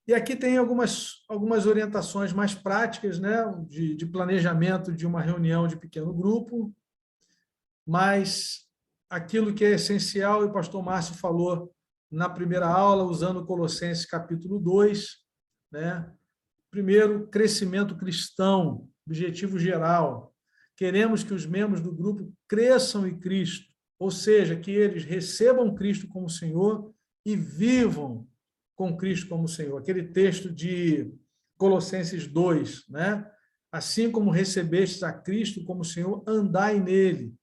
E aqui tem algumas orientações mais práticas, né, de planejamento de uma reunião de pequeno grupo, mas aquilo que é essencial, e o pastor Márcio falou na primeira aula, usando Colossenses capítulo 2, né? Primeiro, crescimento cristão, objetivo geral. Queremos que os membros do grupo cresçam em Cristo, ou seja, que eles recebam Cristo como Senhor e vivam com Cristo como Senhor. Aquele texto de Colossenses 2, né? Assim como recebestes a Cristo como Senhor, andai nele.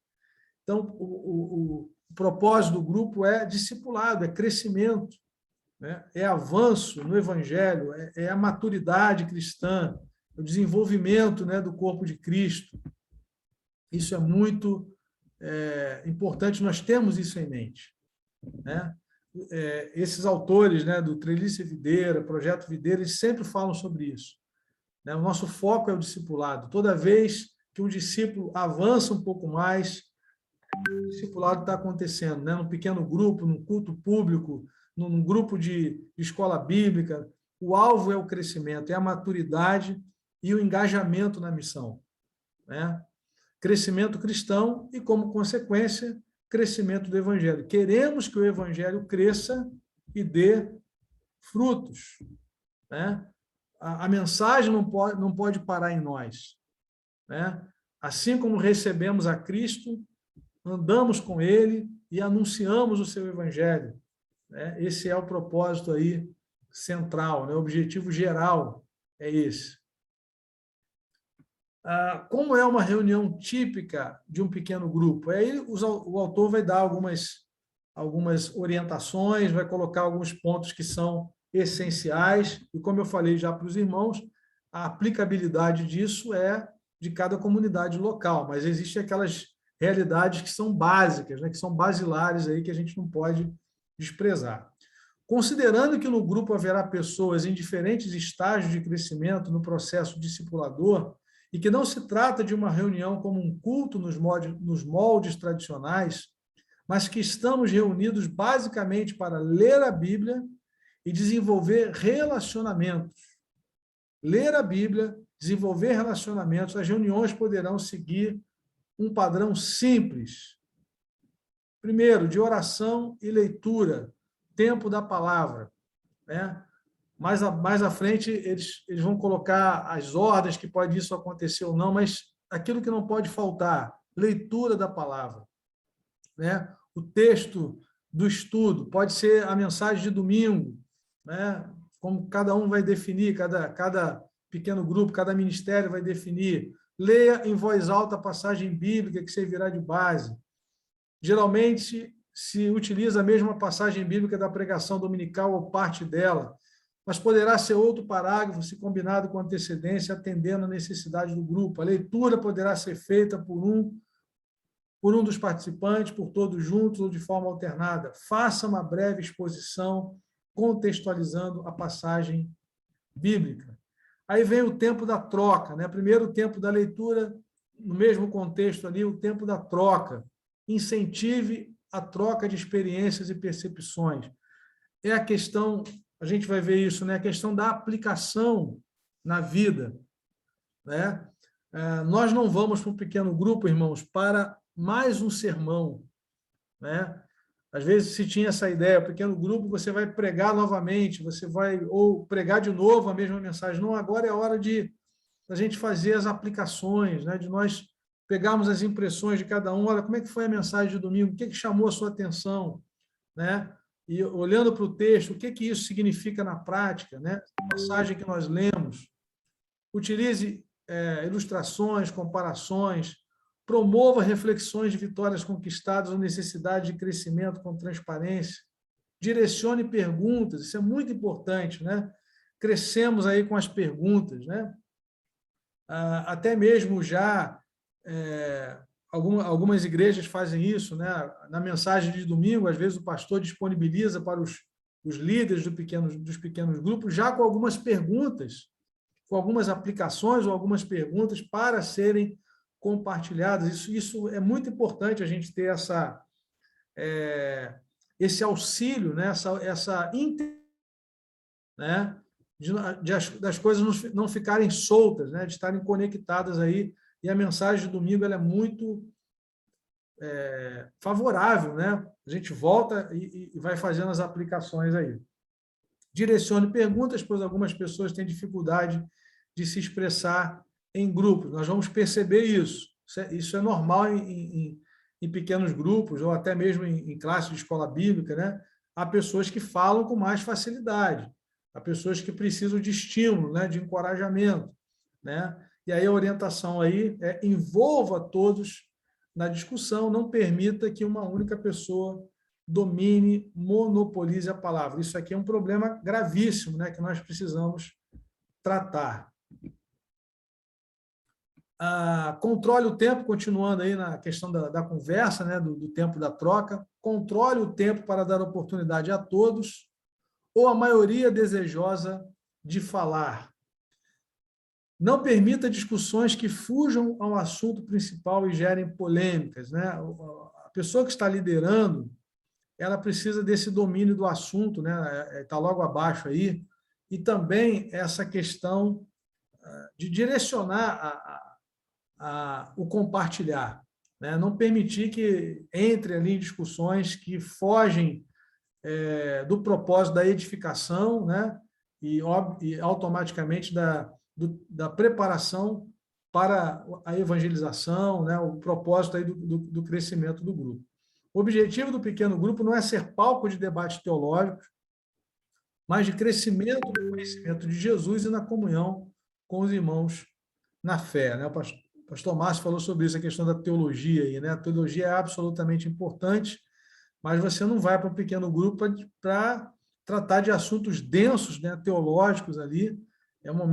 Então, o propósito do grupo é discipulado, é crescimento, né? É avanço no Evangelho, é a maturidade cristã, o desenvolvimento, né, do corpo de Cristo. Isso é muito importante, nós temos isso em mente, né? Esses autores, né, do Trelice Videira, Projeto Videira, eles sempre falam sobre isso, né? O nosso foco é o discipulado. Toda vez que um discípulo avança um pouco mais, o discipulado está acontecendo, né? Num pequeno grupo, num culto público, num grupo de escola bíblica. O alvo é o crescimento, é a maturidade e o engajamento na missão, né? Crescimento cristão e, como consequência, crescimento do Evangelho. Queremos que o Evangelho cresça e dê frutos, né? A mensagem não pode parar em nós, né? Assim como recebemos a Cristo, andamos com Ele e anunciamos o seu Evangelho, né? Esse é o propósito aí central, né? O objetivo geral é esse. Como é uma reunião típica de um pequeno grupo? Aí o autor vai dar algumas orientações, vai colocar alguns pontos que são essenciais, e como eu falei já para os irmãos, a aplicabilidade disso é de cada comunidade local, mas existem aquelas realidades que são básicas, né, que são basilares aí, que a gente não pode desprezar. Considerando que no grupo haverá pessoas em diferentes estágios de crescimento no processo discipulador, e que não se trata de uma reunião como um culto nos moldes tradicionais, mas que estamos reunidos basicamente para ler a Bíblia e desenvolver relacionamentos. Ler a Bíblia, desenvolver relacionamentos, as reuniões poderão seguir um padrão simples. Primeiro, de oração e leitura, tempo da palavra, né? Mais à frente, eles vão colocar as ordens que pode isso acontecer ou não, mas aquilo que não pode faltar, leitura da palavra, né? O texto do estudo, pode ser a mensagem de domingo, né? Como cada um vai definir, cada pequeno grupo, cada ministério vai definir. Leia em voz alta a passagem bíblica que servirá de base. Geralmente, se utiliza a mesma passagem bíblica da pregação dominical ou parte dela, mas poderá ser outro parágrafo, se combinado com antecedência, atendendo à necessidade do grupo. A leitura poderá ser feita por um dos participantes, por todos juntos ou de forma alternada. Faça uma breve exposição contextualizando a passagem bíblica. Aí vem o tempo da troca, né? Primeiro o tempo da leitura, no mesmo contexto ali, o tempo da troca. Incentive a troca de experiências e percepções. É a questão, a gente vai ver isso, né? A questão da aplicação na vida, né? Nós não vamos para um pequeno grupo, irmãos, para mais um sermão, né? Às vezes se tinha essa ideia, pequeno grupo, você vai pregar novamente, você vai ou pregar de novo a mesma mensagem. Não, agora é a hora da gente fazer as aplicações, né? De nós pegarmos as impressões de cada um. Olha, como é que foi a mensagem de domingo? O que chamou a sua atenção, né? E olhando para o texto, o que isso significa na prática, né? A passagem que nós lemos. Utilize ilustrações, comparações, promova reflexões de vitórias conquistadas ou necessidade de crescimento com transparência, direcione perguntas, isso é muito importante, né? Crescemos aí com as perguntas, né? Até mesmo já algumas igrejas fazem isso, né? Na mensagem de domingo, às vezes o pastor disponibiliza para os líderes dos pequenos grupos já com algumas perguntas, com algumas aplicações ou algumas perguntas para serem compartilhadas. Isso é muito importante, a gente ter esse auxílio, né? essa né? Das coisas não ficarem soltas, né? De estarem conectadas aí. E a mensagem de domingo ela é muito favorável, né? A gente volta e vai fazendo as aplicações aí. Direcione perguntas, pois algumas pessoas têm dificuldade de se expressar em grupos. Nós vamos perceber isso. Isso é normal em pequenos grupos, ou até mesmo em classes de escola bíblica, né? Há pessoas que falam com mais facilidade, há pessoas que precisam de estímulo, né? De encorajamento, né? E aí a orientação aí envolva todos na discussão, não permita que uma única pessoa domine, monopolize a palavra. Isso aqui é um problema gravíssimo, né? Que nós precisamos tratar. Controle o tempo, continuando aí na questão da conversa, né, do tempo da troca, controle o tempo para dar oportunidade a todos, ou a maioria desejosa de falar. Não permita discussões que fujam ao assunto principal e gerem polêmicas, né? A pessoa que está liderando, ela precisa desse domínio do assunto, né? Está logo abaixo aí, e também essa questão de direcionar o compartilhar, né? Não permitir que entre ali em discussões que fogem do propósito da edificação, né? E automaticamente da preparação para a evangelização, né? O propósito aí do crescimento do grupo. O objetivo do pequeno grupo não é ser palco de debate teológico, mas de crescimento do conhecimento de Jesus e na comunhão com os irmãos na fé, né? O pastor Márcio falou sobre isso, a questão da teologia aí, né? A teologia é absolutamente importante, mas você não vai para um pequeno grupo para tratar de assuntos densos, né, teológicos ali.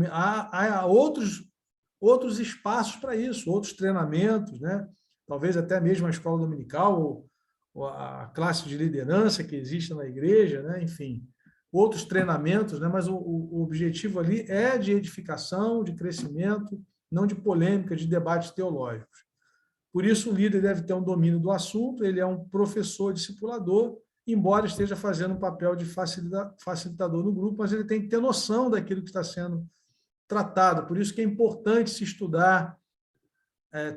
Há outros espaços para isso, outros treinamentos, né? Talvez até mesmo a escola dominical ou a classe de liderança que existe na igreja, né? Enfim, outros treinamentos, né? Mas o objetivo ali é de edificação, de crescimento, não de polêmica, de debates teológicos. Por isso, o líder deve ter um domínio do assunto, ele é um professor discipulador, embora esteja fazendo um papel de facilitador no grupo, mas ele tem que ter noção daquilo que está sendo tratado. Por isso que é importante se estudar,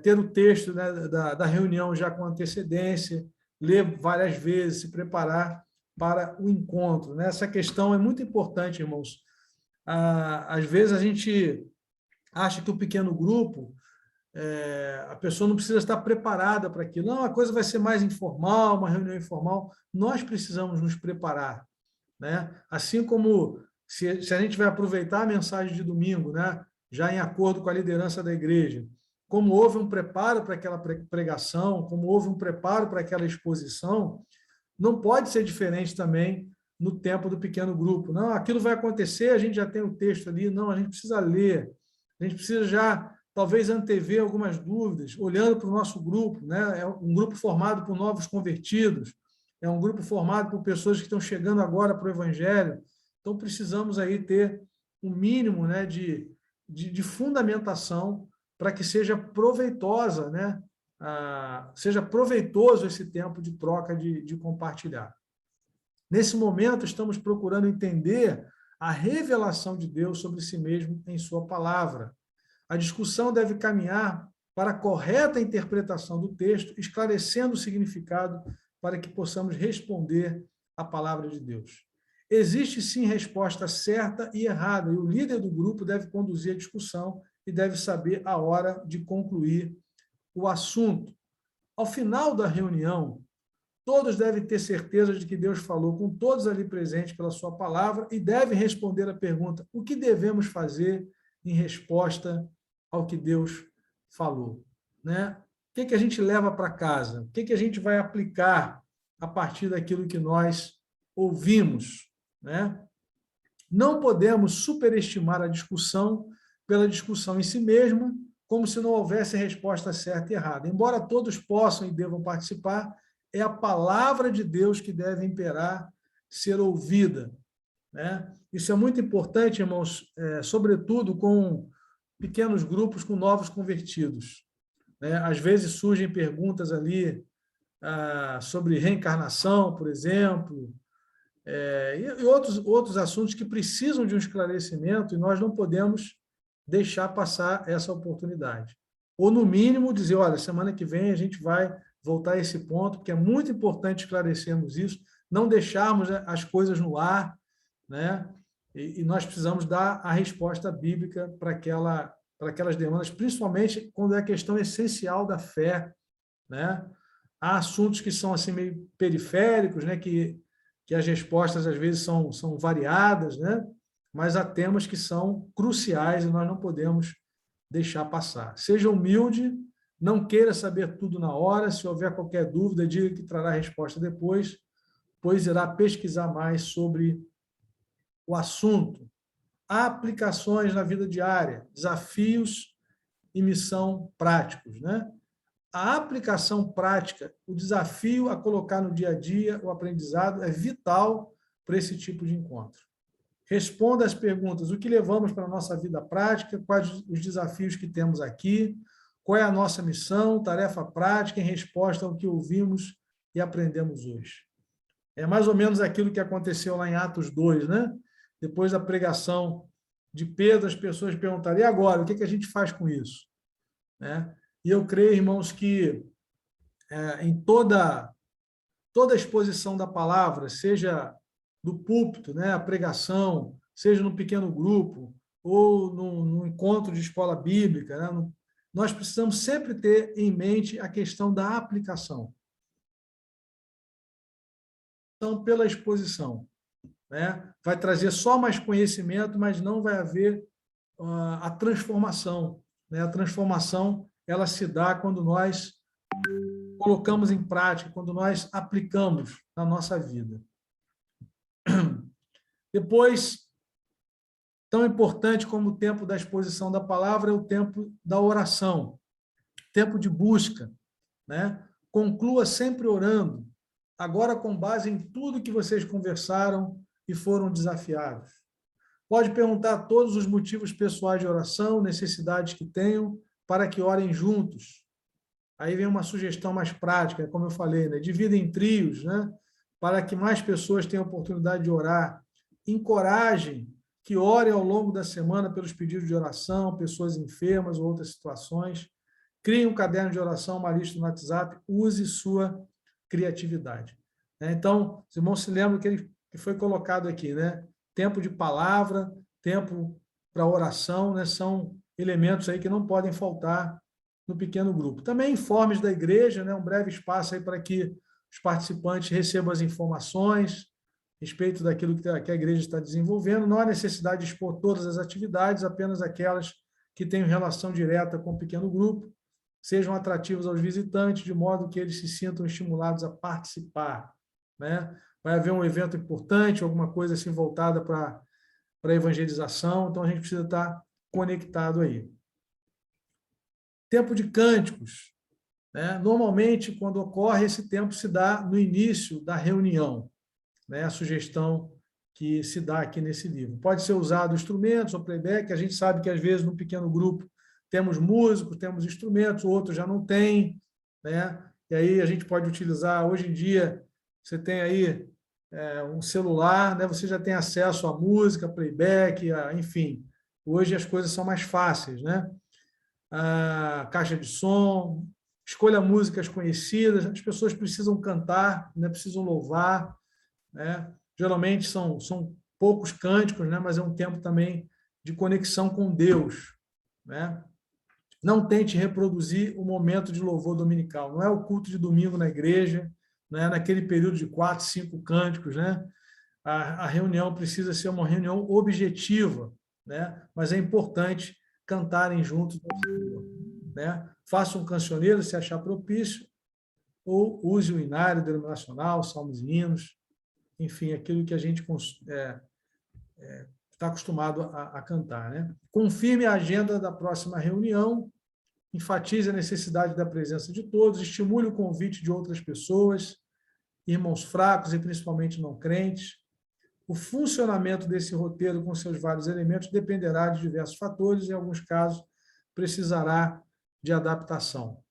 ter o texto, né, da reunião já com antecedência, ler várias vezes, se preparar para o encontro, né? Essa questão é muito importante, irmãos. Às vezes a gente acha que o pequeno grupo, a pessoa não precisa estar preparada para aquilo. Não, a coisa vai ser mais informal, uma reunião informal. Nós precisamos nos preparar, né? Assim como se a gente vai aproveitar a mensagem de domingo, né, já em acordo com a liderança da igreja, como houve um preparo para aquela pregação, como houve um preparo para aquela exposição, não pode ser diferente também no tempo do pequeno grupo. Não, aquilo vai acontecer, a gente já tem o texto ali, não, a gente precisa ler, a gente precisa já, talvez, antever algumas dúvidas, olhando para o nosso grupo, né? É um grupo formado por novos convertidos, é um grupo formado por pessoas que estão chegando agora para o Evangelho, então precisamos aí ter um mínimo, né, de fundamentação para que seja proveitosa, né, seja proveitoso esse tempo de troca, de compartilhar. Nesse momento, estamos procurando entender a revelação de Deus sobre si mesmo em sua palavra. A discussão deve caminhar para a correta interpretação do texto, esclarecendo o significado para que possamos responder à palavra de Deus. Existe, sim, resposta certa e errada, e o líder do grupo deve conduzir a discussão e deve saber a hora de concluir o assunto. Ao final da reunião, todos devem ter certeza de que Deus falou com todos ali presentes pela sua palavra e devem responder a pergunta: o que devemos fazer em resposta ao que Deus falou, né? O que a gente leva para casa? O que a gente vai aplicar a partir daquilo que nós ouvimos, né? Não podemos superestimar a discussão pela discussão em si mesma, como se não houvesse resposta certa e errada. Embora todos possam e devam participar, é a palavra de Deus que deve imperar, ser ouvida, né? Isso é muito importante, irmãos, sobretudo com pequenos grupos com novos convertidos, né? Às vezes surgem perguntas ali sobre reencarnação, por exemplo, e outros assuntos que precisam de um esclarecimento e nós não podemos deixar passar essa oportunidade. Ou, no mínimo, dizer, olha, semana que vem a gente vai voltar a esse ponto, porque é muito importante esclarecermos isso, não deixarmos as coisas no ar, né? E nós precisamos dar a resposta bíblica para aquelas demandas, principalmente quando é a questão essencial da fé, né? Há assuntos que são assim meio periféricos, né? Que as respostas às vezes são variadas, né? Mas há temas que são cruciais e nós não podemos deixar passar. Seja humilde, não queira saber tudo na hora, se houver qualquer dúvida, diga que trará a resposta depois, pois irá pesquisar mais sobre o assunto. Há aplicações na vida diária, desafios e missão práticos, né? A aplicação prática, o desafio a colocar no dia a dia, o aprendizado, é vital para esse tipo de encontro. Responda às perguntas: o que levamos para a nossa vida prática, quais os desafios que temos aqui, qual é a nossa missão, tarefa prática em resposta ao que ouvimos e aprendemos hoje. É mais ou menos aquilo que aconteceu lá em Atos 2, né? Depois da pregação de Pedro, as pessoas perguntaram: e agora, o que a gente faz com isso? Né? E eu creio, irmãos, que em toda a exposição da palavra, seja do púlpito, né, a pregação, seja no pequeno grupo ou no encontro de escola bíblica, né, nós precisamos sempre ter em mente a questão da aplicação. Então, pela exposição, né, vai trazer só mais conhecimento, mas não vai haver a transformação, né? A transformação ela se dá quando nós colocamos em prática, quando nós aplicamos na nossa vida. Depois, tão importante como o tempo da exposição da palavra é o tempo da oração, tempo de busca, né? Conclua sempre orando, agora com base em tudo que vocês conversaram e foram desafiados. Pode perguntar todos os motivos pessoais de oração, necessidades que tenham, para que orem juntos. Aí vem uma sugestão mais prática, como eu falei, né? Divida em trios, né? Para que mais pessoas tenham a oportunidade de orar. Encorajem que orem ao longo da semana pelos pedidos de oração, pessoas enfermas ou outras situações. Crie um caderno de oração, uma lista no WhatsApp, use sua criatividade. Então, os irmãos se lembram que foi colocado aqui, né? Tempo de palavra, tempo para oração, né? São elementos aí que não podem faltar no pequeno grupo. Também informes da igreja, né? Um breve espaço aí para que os participantes recebam as informações a respeito daquilo que a igreja está desenvolvendo. Não há necessidade de expor todas as atividades, apenas aquelas que tenham relação direta com o pequeno grupo, sejam atrativos aos visitantes, de modo que eles se sintam estimulados a participar, né? Vai haver um evento importante, alguma coisa assim voltada para a evangelização, então a gente precisa estar conectado aí. Tempo de cânticos, né? Normalmente, quando ocorre, esse tempo se dá no início da reunião, né? A sugestão que se dá aqui nesse livro. Pode ser usado instrumentos ou playback, a gente sabe que às vezes no pequeno grupo temos músicos, temos instrumentos, outros já não têm, né? E aí a gente pode utilizar, hoje em dia, você tem aí um celular, né? Você já tem acesso à música, playback, enfim. Hoje as coisas são mais fáceis, né? A caixa de som, escolha músicas conhecidas, as pessoas precisam cantar, né? Precisam louvar, né? Geralmente são poucos cânticos, né? Mas é um tempo também de conexão com Deus, né? Não tente reproduzir o momento de louvor dominical. Não é o culto de domingo na igreja, não é naquele período de 4, 5 cânticos, né? A reunião precisa ser uma reunião objetiva, né? Mas é importante cantarem juntos ao Senhor, né? Faça um cancioneiro se achar propício, ou use o inário denominacional, salmos e hinos, enfim, aquilo que a gente está acostumado a cantar, né? Confirme a agenda da próxima reunião, enfatize a necessidade da presença de todos, estimule o convite de outras pessoas, irmãos fracos e principalmente não crentes. O funcionamento desse roteiro com seus vários elementos dependerá de diversos fatores, em alguns casos precisará de adaptação,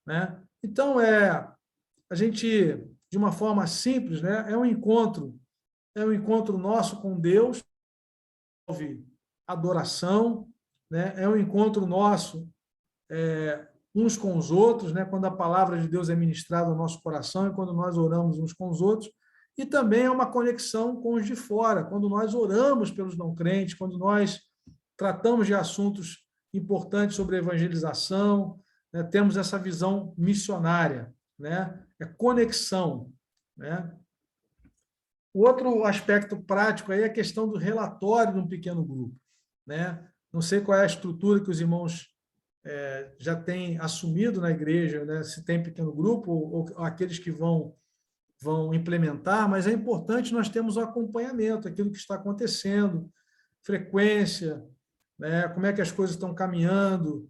né? Então, a gente, de uma forma simples, né, é um encontro nosso com Deus, envolve adoração, né? É um encontro nosso uns com os outros, né? Quando a palavra de Deus é ministrada ao nosso coração e quando nós oramos uns com os outros, e também é uma conexão com os de fora, quando nós oramos pelos não crentes, quando nós tratamos de assuntos importantes sobre evangelização, né? Temos essa visão missionária, né? É conexão, né? O outro aspecto prático aí é a questão do relatório de um pequeno grupo, né? Não sei qual é a estrutura que os irmãos já têm assumido na igreja, né? Se tem pequeno grupo ou aqueles que vão implementar, mas é importante nós termos o acompanhamento, aquilo que está acontecendo, frequência, né? Como é que as coisas estão caminhando,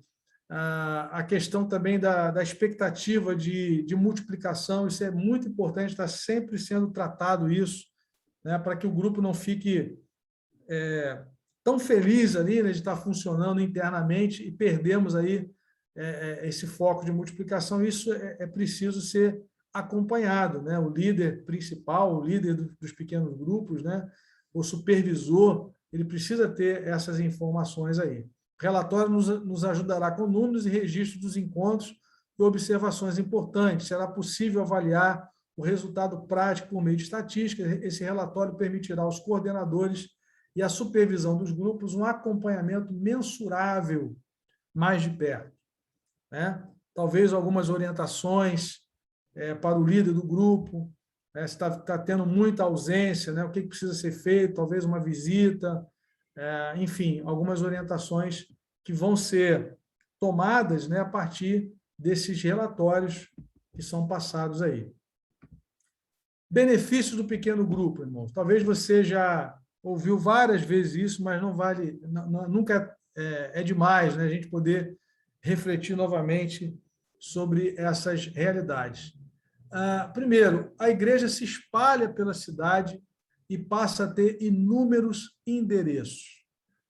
a questão também da expectativa de multiplicação, isso é muito importante, está sempre sendo tratado isso, né? Para que o grupo não fique tão feliz ali, né, de estar funcionando internamente e perdemos aí esse foco de multiplicação. Isso é preciso ser acompanhado, né? O líder principal, o líder dos pequenos grupos, né? O supervisor, ele precisa ter essas informações aí. O relatório nos ajudará com números e registros dos encontros e observações importantes. Será possível avaliar o resultado prático por meio de estatísticas. Esse relatório permitirá aos coordenadores e a supervisão dos grupos um acompanhamento mensurável mais de perto, né? Talvez algumas orientações para o líder do grupo, né? Se está tendo muita ausência, né? O que precisa ser feito, talvez uma visita, enfim, algumas orientações que vão ser tomadas, né, a partir desses relatórios que são passados aí. Benefícios do pequeno grupo, irmãos. Talvez você já ouviu várias vezes isso, mas não vale, nunca é demais, né, a gente poder refletir novamente sobre essas realidades. Primeiro, a igreja se espalha pela cidade e passa a ter inúmeros endereços,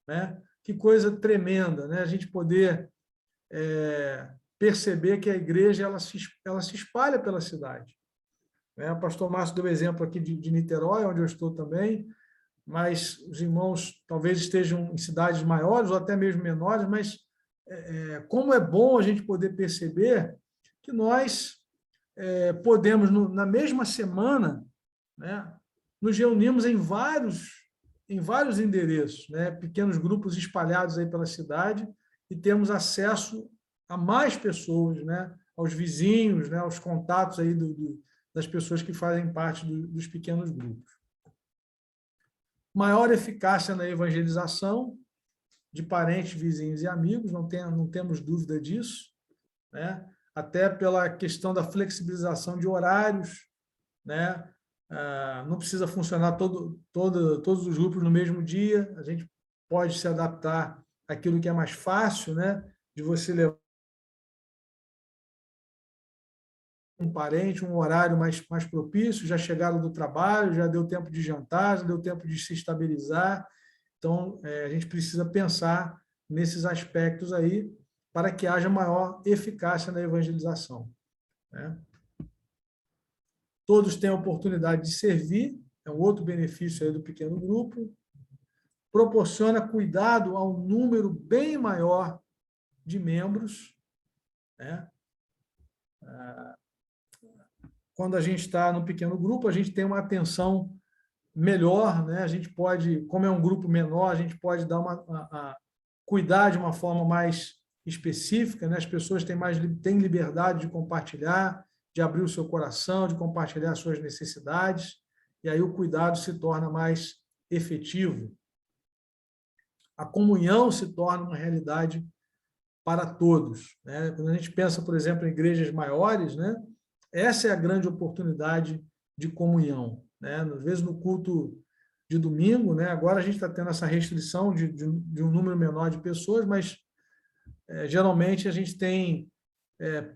né? Que coisa tremenda, né? A gente poder perceber que a igreja ela se espalha pela cidade. O pastor Márcio deu exemplo aqui de Niterói, onde eu estou também, mas os irmãos talvez estejam em cidades maiores ou até mesmo menores, mas como é bom a gente poder perceber que nós podemos, na mesma semana, né, nos reunimos em vários endereços, né, pequenos grupos espalhados aí pela cidade, e temos acesso a mais pessoas, né, aos vizinhos, né, aos contatos aí das pessoas que fazem parte dos pequenos grupos. Maior eficácia na evangelização de parentes, vizinhos e amigos, não temos dúvida disso, né? Até pela questão da flexibilização de horários, né? Não precisa funcionar todos os grupos no mesmo dia, a gente pode se adaptar àquilo que é mais fácil, né? De você levar um parente, um horário mais propício, já chegaram do trabalho, já deu tempo de jantar, já deu tempo de se estabilizar. Então, a gente precisa pensar nesses aspectos aí para que haja maior eficácia na evangelização, né? Todos têm a oportunidade de servir, é um outro benefício aí do pequeno grupo. Proporciona cuidado a um número bem maior de membros, né? Quando a gente está no pequeno grupo, a gente tem uma atenção melhor, né? A gente pode, como é um grupo menor, a gente pode dar cuidar de uma forma mais específica, né? As pessoas têm liberdade de compartilhar, de abrir o seu coração, de compartilhar as suas necessidades, e aí o cuidado se torna mais efetivo. A comunhão se torna uma realidade para todos, né? Quando a gente pensa, por exemplo, em igrejas maiores, né? Essa é a grande oportunidade de comunhão, né? Às vezes no culto de domingo, né? Agora a gente está tendo essa restrição de um número menor de pessoas, mas geralmente a gente tem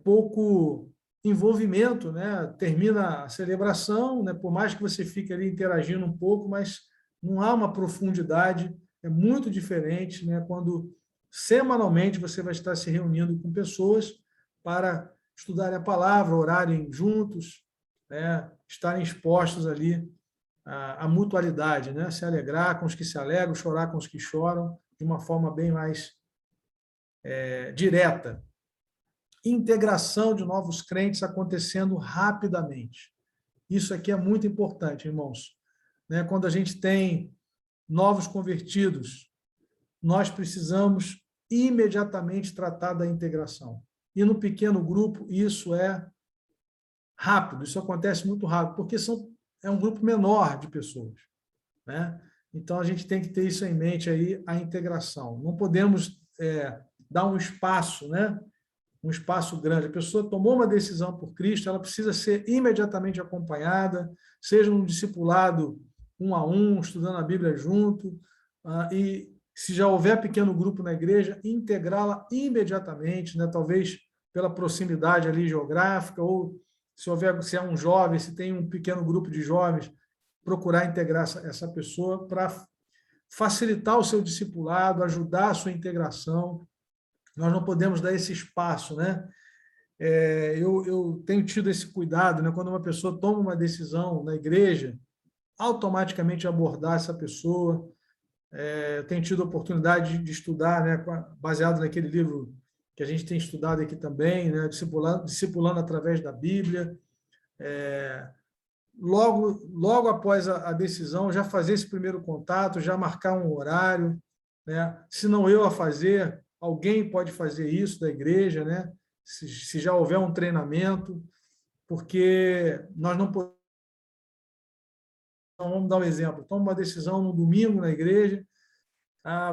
pouco envolvimento, né? Termina a celebração, né? Por mais que você fique ali interagindo um pouco, mas não há uma profundidade, é muito diferente, né? Quando semanalmente você vai estar se reunindo com pessoas para estudarem a palavra, orarem juntos, né? Estarem expostos ali à mutualidade, né? Se alegrar com os que se alegram, chorar com os que choram, de uma forma bem mais direta. Integração de novos crentes acontecendo rapidamente. Isso aqui é muito importante, irmãos, né? Quando a gente tem novos convertidos, nós precisamos imediatamente tratar da integração. E no pequeno grupo, isso é rápido, isso acontece muito rápido, porque é um grupo menor de pessoas, né? Então, a gente tem que ter isso em mente aí, a integração. Não podemos dar um espaço, né? Um espaço grande. A pessoa tomou uma decisão por Cristo, ela precisa ser imediatamente acompanhada, seja um discipulado 1 a 1, estudando a Bíblia junto, e se já houver pequeno grupo na igreja, integrá-la imediatamente, né? Talvez pela proximidade ali geográfica, ou se é um jovem, se tem um pequeno grupo de jovens, procurar integrar essa pessoa para facilitar o seu discipulado, ajudar a sua integração. Nós não podemos dar esse espaço, né? Eu tenho tido esse cuidado, né? Quando uma pessoa toma uma decisão na igreja, automaticamente abordar essa pessoa. Eu tenho tido a oportunidade de estudar, né? Baseado naquele livro que a gente tem estudado aqui também, né? Discipulando através da Bíblia. Logo após a decisão, já fazer esse primeiro contato, já marcar um horário, né? Se não eu a fazer, alguém pode fazer isso da igreja, né? Se já houver um treinamento, porque nós não podemos. Vamos dar um exemplo. Toma uma decisão no domingo na igreja,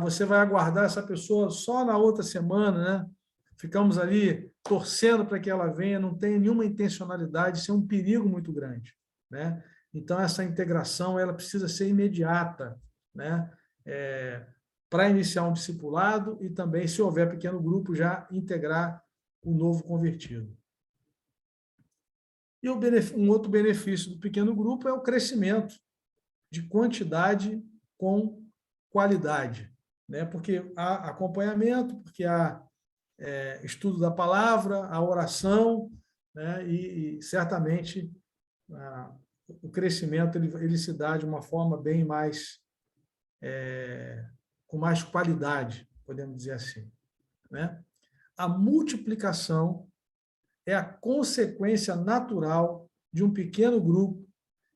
você vai aguardar essa pessoa só na outra semana, né? Ficamos ali torcendo para que ela venha, não tem nenhuma intencionalidade, isso é um perigo muito grande, né? Então, essa integração ela precisa ser imediata, né? Para iniciar um discipulado e também, se houver pequeno grupo, já integrar o novo convertido. E um outro benefício do pequeno grupo é o crescimento de quantidade com qualidade, né? Porque há acompanhamento, porque há estudo da palavra, a oração, né? E certamente o crescimento ele se dá de uma forma bem mais, com mais qualidade, podemos dizer assim, né? A multiplicação é a consequência natural de um pequeno grupo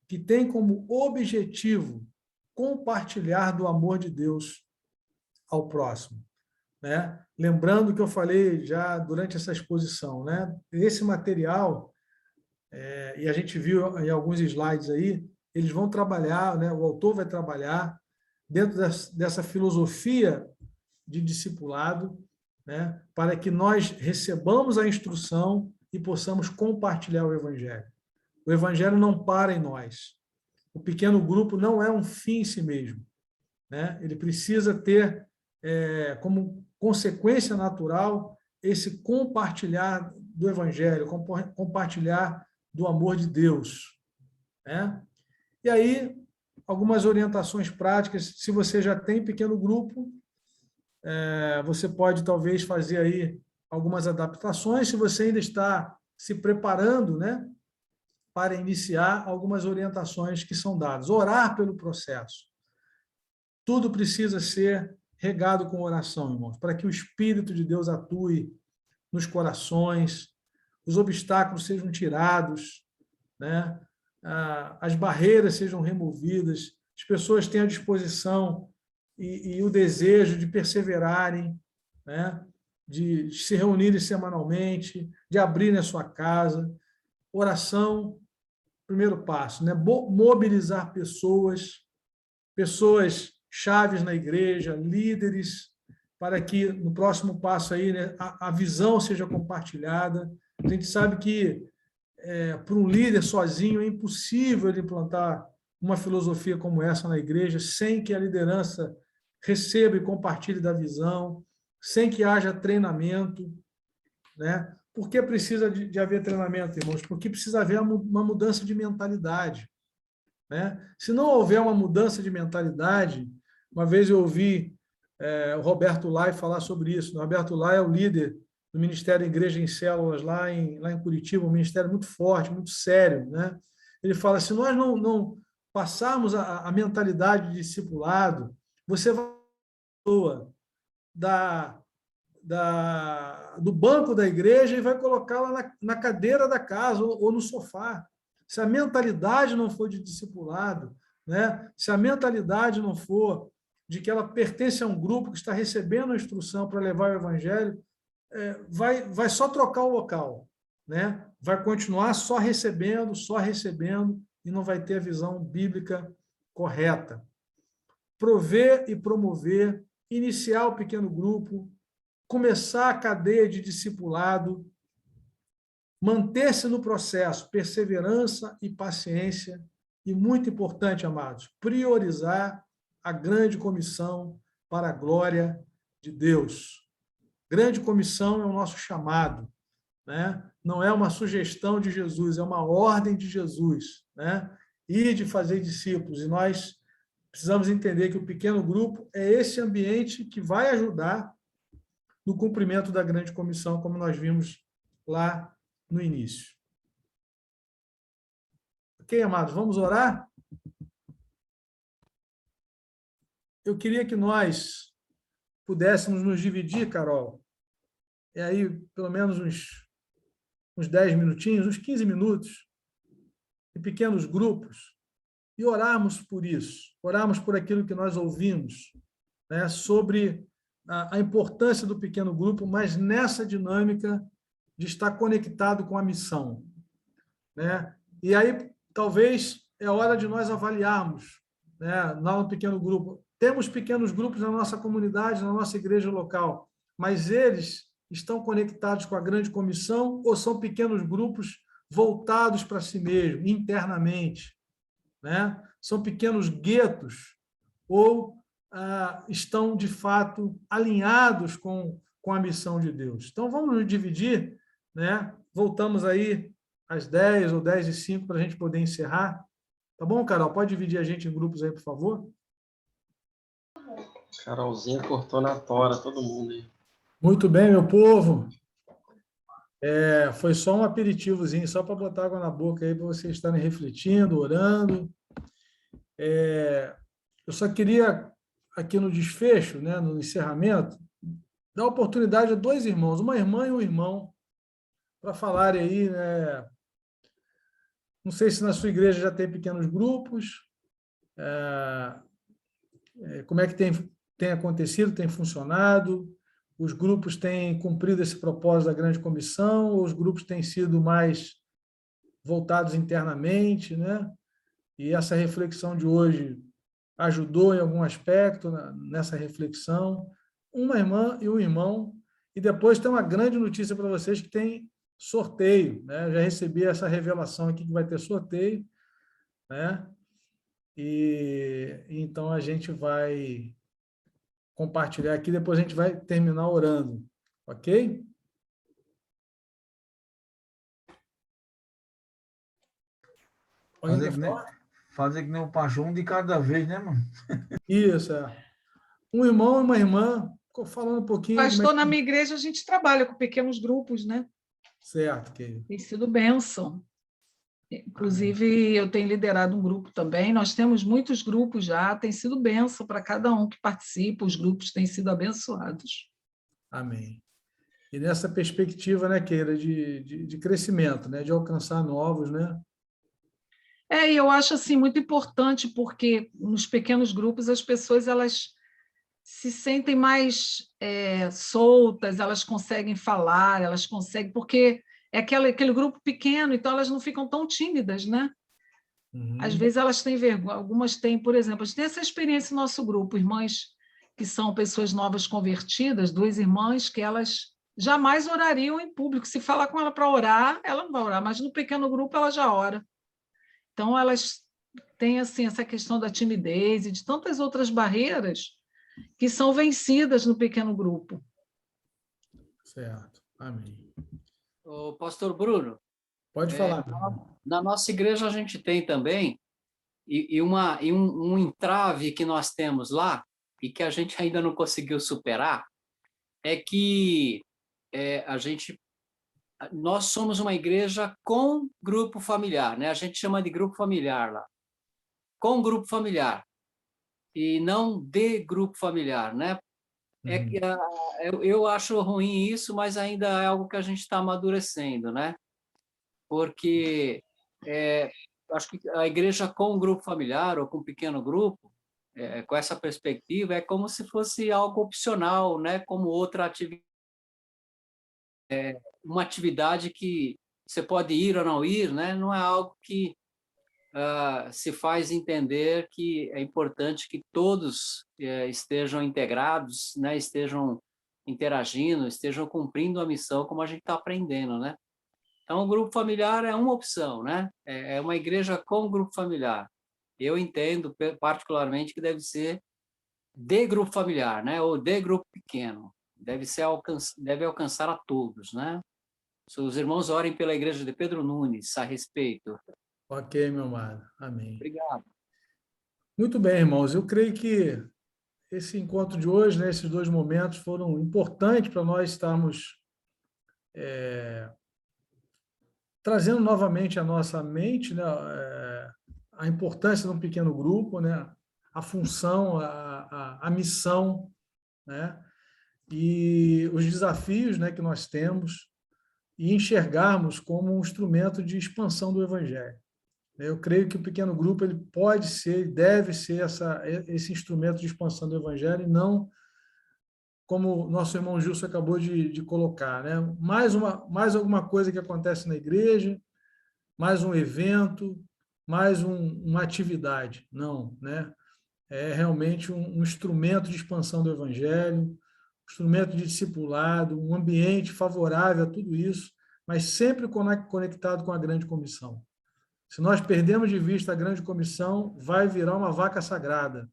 que tem como objetivo compartilhar do amor de Deus ao próximo, né? Lembrando que eu falei já durante essa exposição, né? Esse material, e a gente viu em alguns slides aí, eles vão trabalhar, né? O autor vai trabalhar dentro dessa filosofia de discipulado, né? Para que nós recebamos a instrução e possamos compartilhar o Evangelho. O Evangelho não para em nós. O pequeno grupo não é um fim em si mesmo, né? Ele precisa ter como consequência natural esse compartilhar do Evangelho, compartilhar do amor de Deus, né? E aí, algumas orientações práticas. Se você já tem pequeno grupo, você pode talvez fazer aí algumas adaptações. Se você ainda está se preparando, né, para iniciar, algumas orientações que são dadas. Orar pelo processo. Tudo precisa ser regado com oração, irmãos, para que o Espírito de Deus atue nos corações, os obstáculos sejam tirados, né? As barreiras sejam removidas, as pessoas tenham a disposição e o desejo de perseverarem, né? De se reunirem semanalmente, de abrirem a sua casa. Oração, primeiro passo, né? Mobilizar pessoas chaves na igreja, líderes, para que no próximo passo aí, né, a visão seja compartilhada. A gente sabe que para um líder sozinho é impossível ele implantar uma filosofia como essa na igreja sem que a liderança receba e compartilhe da visão, sem que haja treinamento, né? Por que precisa de haver treinamento, irmãos? Porque precisa haver uma mudança de mentalidade, né? Se não houver uma mudança de mentalidade, uma vez eu ouvi o Roberto Lai falar sobre isso. O Roberto Lai é o líder do Ministério Igreja em Células lá em Curitiba, um ministério muito forte, muito sério, né? Ele fala, se nós não passarmos a mentalidade de discipulado, você vai do banco da igreja e vai colocá-la na cadeira da casa ou no sofá. Se a mentalidade não for de discipulado, né? Se a mentalidade não for de que ela pertence a um grupo que está recebendo a instrução para levar o evangelho, vai só trocar o local, né? Vai continuar só recebendo, e não vai ter a visão bíblica correta. Prover e promover, iniciar o pequeno grupo, começar a cadeia de discipulado, manter-se no processo, perseverança e paciência, e muito importante, amados, priorizar a grande comissão para a glória de Deus. Grande comissão é o nosso chamado, né? Não é uma sugestão de Jesus, é uma ordem de Jesus, né? E de fazer discípulos. E nós precisamos entender que o pequeno grupo é esse ambiente que vai ajudar no cumprimento da grande comissão, como nós vimos lá no início. Ok, amados? Vamos orar? Eu queria que nós pudéssemos nos dividir, Carol, aí pelo menos uns 10 minutinhos, uns 15 minutos, em pequenos grupos, e orarmos por isso, orarmos por aquilo que nós ouvimos, né, sobre a importância do pequeno grupo, mas nessa dinâmica de estar conectado com a missão, né? E aí, talvez, é hora de nós avaliarmos, né, lá no pequeno grupo. Temos pequenos grupos na nossa comunidade, na nossa igreja local, mas eles estão conectados com a grande comissão ou são pequenos grupos voltados para si mesmo, internamente, né? São pequenos guetos ou estão, de fato, alinhados com a missão de Deus. Então, vamos nos dividir, né? Voltamos aí às 10 ou 10:05 para a gente poder encerrar. Tá bom, Carol? Pode dividir a gente em grupos aí, por favor? Carolzinha cortou na tora, todo mundo aí. Muito bem, meu povo. Foi só um aperitivozinho, só para botar água na boca aí, para vocês estarem refletindo, orando. Eu só queria, aqui no desfecho, né, no encerramento, dar oportunidade a dois irmãos, uma irmã e um irmão, para falarem aí, né? Não sei se na sua igreja já tem pequenos grupos, como é que tem acontecido, tem funcionado, os grupos têm cumprido esse propósito da grande comissão, ou os grupos têm sido mais voltados internamente, né? E essa reflexão de hoje ajudou em algum aspecto nessa reflexão. Uma irmã e um irmão. E depois tem uma grande notícia para vocês que tem sorteio, né? Eu já recebi essa revelação aqui que vai ter sorteio, né? E então a gente vai compartilhar aqui, depois a gente vai terminar orando, ok? Alguém Fazer quer que nem, falar? fazer que nem o pastor, um de cada vez, né, mano? Isso, é. Um irmão e uma irmã, falando um pouquinho como é Pastor, que... na minha igreja a gente trabalha com pequenos grupos, né? Certo, querido. Tem sido bênção. Amém. Inclusive, eu tenho liderado um grupo também. Nós temos muitos grupos já, tem sido bênção para cada um que participa, os grupos têm sido abençoados. Amém. E nessa perspectiva, né, Keira, de crescimento, né, de alcançar novos, né? E eu acho assim muito importante porque nos pequenos grupos as pessoas elas se sentem mais soltas, elas conseguem falar, elas conseguem, porque é aquele grupo pequeno, então elas não ficam tão tímidas, né? Às Uhum. vezes elas têm vergonha, algumas têm, por exemplo, a gente tem essa experiência no nosso grupo, irmãs que são pessoas novas convertidas, duas irmãs que elas jamais orariam em público. Se falar com ela para orar, ela não vai orar, mas no pequeno grupo ela já ora. Então elas têm assim essa questão da timidez e de tantas outras barreiras que são vencidas no pequeno grupo. Certo. Amém. O pastor Bruno, Pode falar, meu irmão. na nossa igreja a gente tem também um entrave que nós temos lá e que a gente ainda não conseguiu superar é que nós somos uma igreja com grupo familiar, né? A gente chama de grupo familiar lá, com grupo familiar e não de grupo familiar, né? Uhum. Eu acho ruim isso, mas ainda é algo que a gente está amadurecendo, né? Porque acho que a igreja com um grupo familiar ou com um pequeno grupo, com essa perspectiva, é como se fosse algo opcional, né? Como outra atividade, uma atividade que você pode ir ou não ir, né? Não é algo que se faz entender que é importante que todos estejam integrados, né? Estejam interagindo, estejam cumprindo a missão como a gente está aprendendo, né? Então, o grupo familiar é uma opção, né? É uma igreja com grupo familiar. Eu entendo particularmente que deve ser de grupo familiar, né? Ou de grupo pequeno. Deve alcançar a todos, né? Se os irmãos orem pela igreja de Pedro Nunes a respeito. Ok, meu amado. Amém. Obrigado. Muito bem, irmãos. Eu creio que esse encontro de hoje, né, esses dois momentos foram importantes para nós estarmos trazendo novamente à nossa mente, né, a importância de um pequeno grupo, né, a função, a missão, né, e os desafios, né, que nós temos e enxergarmos como um instrumento de expansão do Evangelho. Eu creio que o pequeno grupo ele pode ser, deve ser esse instrumento de expansão do Evangelho e não como o nosso irmão Gilson acabou de colocar, né? Mais alguma coisa que acontece na igreja, mais um evento, mais uma atividade. Não, né? É realmente um instrumento de expansão do Evangelho, um instrumento de discipulado, um ambiente favorável a tudo isso, mas sempre conectado com a grande comissão. Se nós perdemos de vista a grande comissão, vai virar uma vaca sagrada,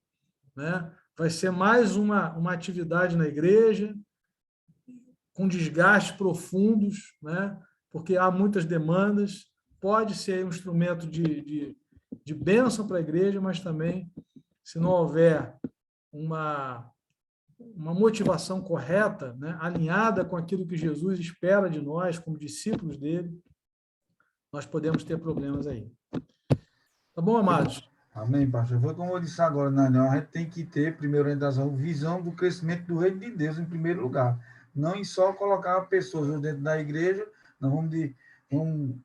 né? Vai ser mais uma atividade na igreja, com desgastes profundos, né? Porque há muitas demandas, pode ser um instrumento de bênção para a igreja, mas também, se não houver uma uma motivação correta, né, alinhada com aquilo que Jesus espera de nós, como discípulos dele, nós podemos ter problemas aí. Tá bom, amados? Amém, pastor. Foi como eu disse agora, Daniel, a gente tem que ter, primeiro, orientação, visão do crescimento do reino de Deus em primeiro lugar. Não em só colocar pessoas dentro da igreja, não vamos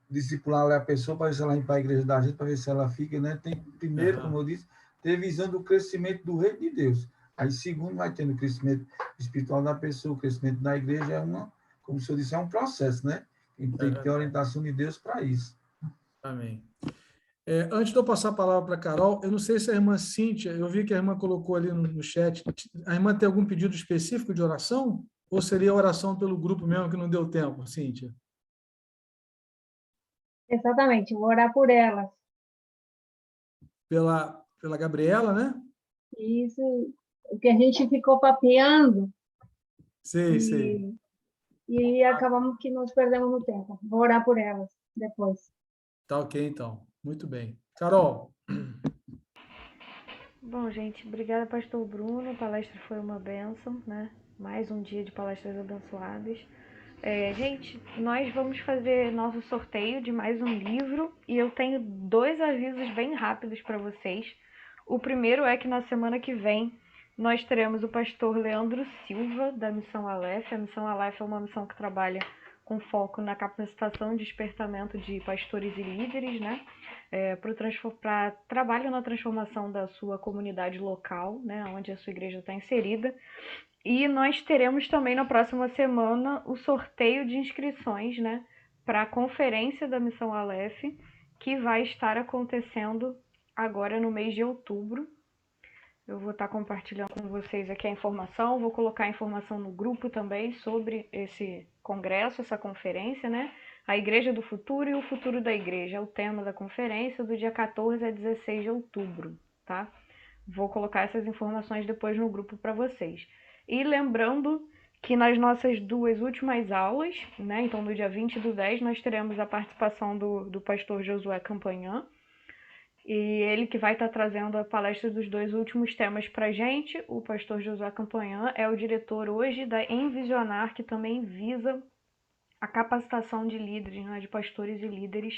discipular a pessoa para ver se ela vai para a igreja da gente, para ver se ela fica, né? Tem que, primeiro, como eu disse, ter visão do crescimento do reino de Deus. Aí, segundo, vai tendo o crescimento espiritual da pessoa, o crescimento da igreja como o senhor disse, é um processo, né? E tem que ter orientação de Deus para isso. Amém. Antes de eu passar a palavra para a Carol, eu não sei se a irmã Cíntia, eu vi que a irmã colocou ali no chat, a irmã tem algum pedido específico de oração? Ou seria oração pelo grupo mesmo que não deu tempo, Cíntia? Exatamente, vou orar por elas. Pela Gabriela, né? Isso, o que a gente ficou papeando Sei. e acabamos que nos perdemos no tempo. Vou orar por elas depois. Tá ok, então. Muito bem. Carol. Bom, gente, obrigada, pastor Bruno. A palestra foi uma bênção, né? Mais um dia de palestras abençoadas. Gente, nós vamos fazer nosso sorteio de mais um livro e eu tenho 2 avisos bem rápidos para vocês. O primeiro é que na semana que vem nós teremos o pastor Leandro Silva, da Missão Aleph. A Missão Aleph é uma missão que trabalha com foco na capacitação e despertamento de pastores e líderes, né? Para trabalho na transformação da sua comunidade local, né? Onde a sua igreja está inserida. E nós teremos também na próxima semana o sorteio de inscrições, né? Para a conferência da Missão Aleph, que vai estar acontecendo agora no mês de outubro. Eu vou estar compartilhando com vocês aqui a informação, vou colocar a informação no grupo também sobre esse congresso, essa conferência, né? A Igreja do Futuro e o Futuro da Igreja é o tema da conferência do dia 14 a 16 de outubro, tá? Vou colocar essas informações depois no grupo para vocês. E lembrando que nas nossas 2 últimas aulas, né? Então no dia 20/10, nós teremos a participação do pastor Josué Campanhã, e ele que vai estar trazendo a palestra dos 2 últimos temas para a gente. O pastor Josué Campanhã é o diretor hoje da Envisionar, que também visa a capacitação de líderes, né, de pastores e líderes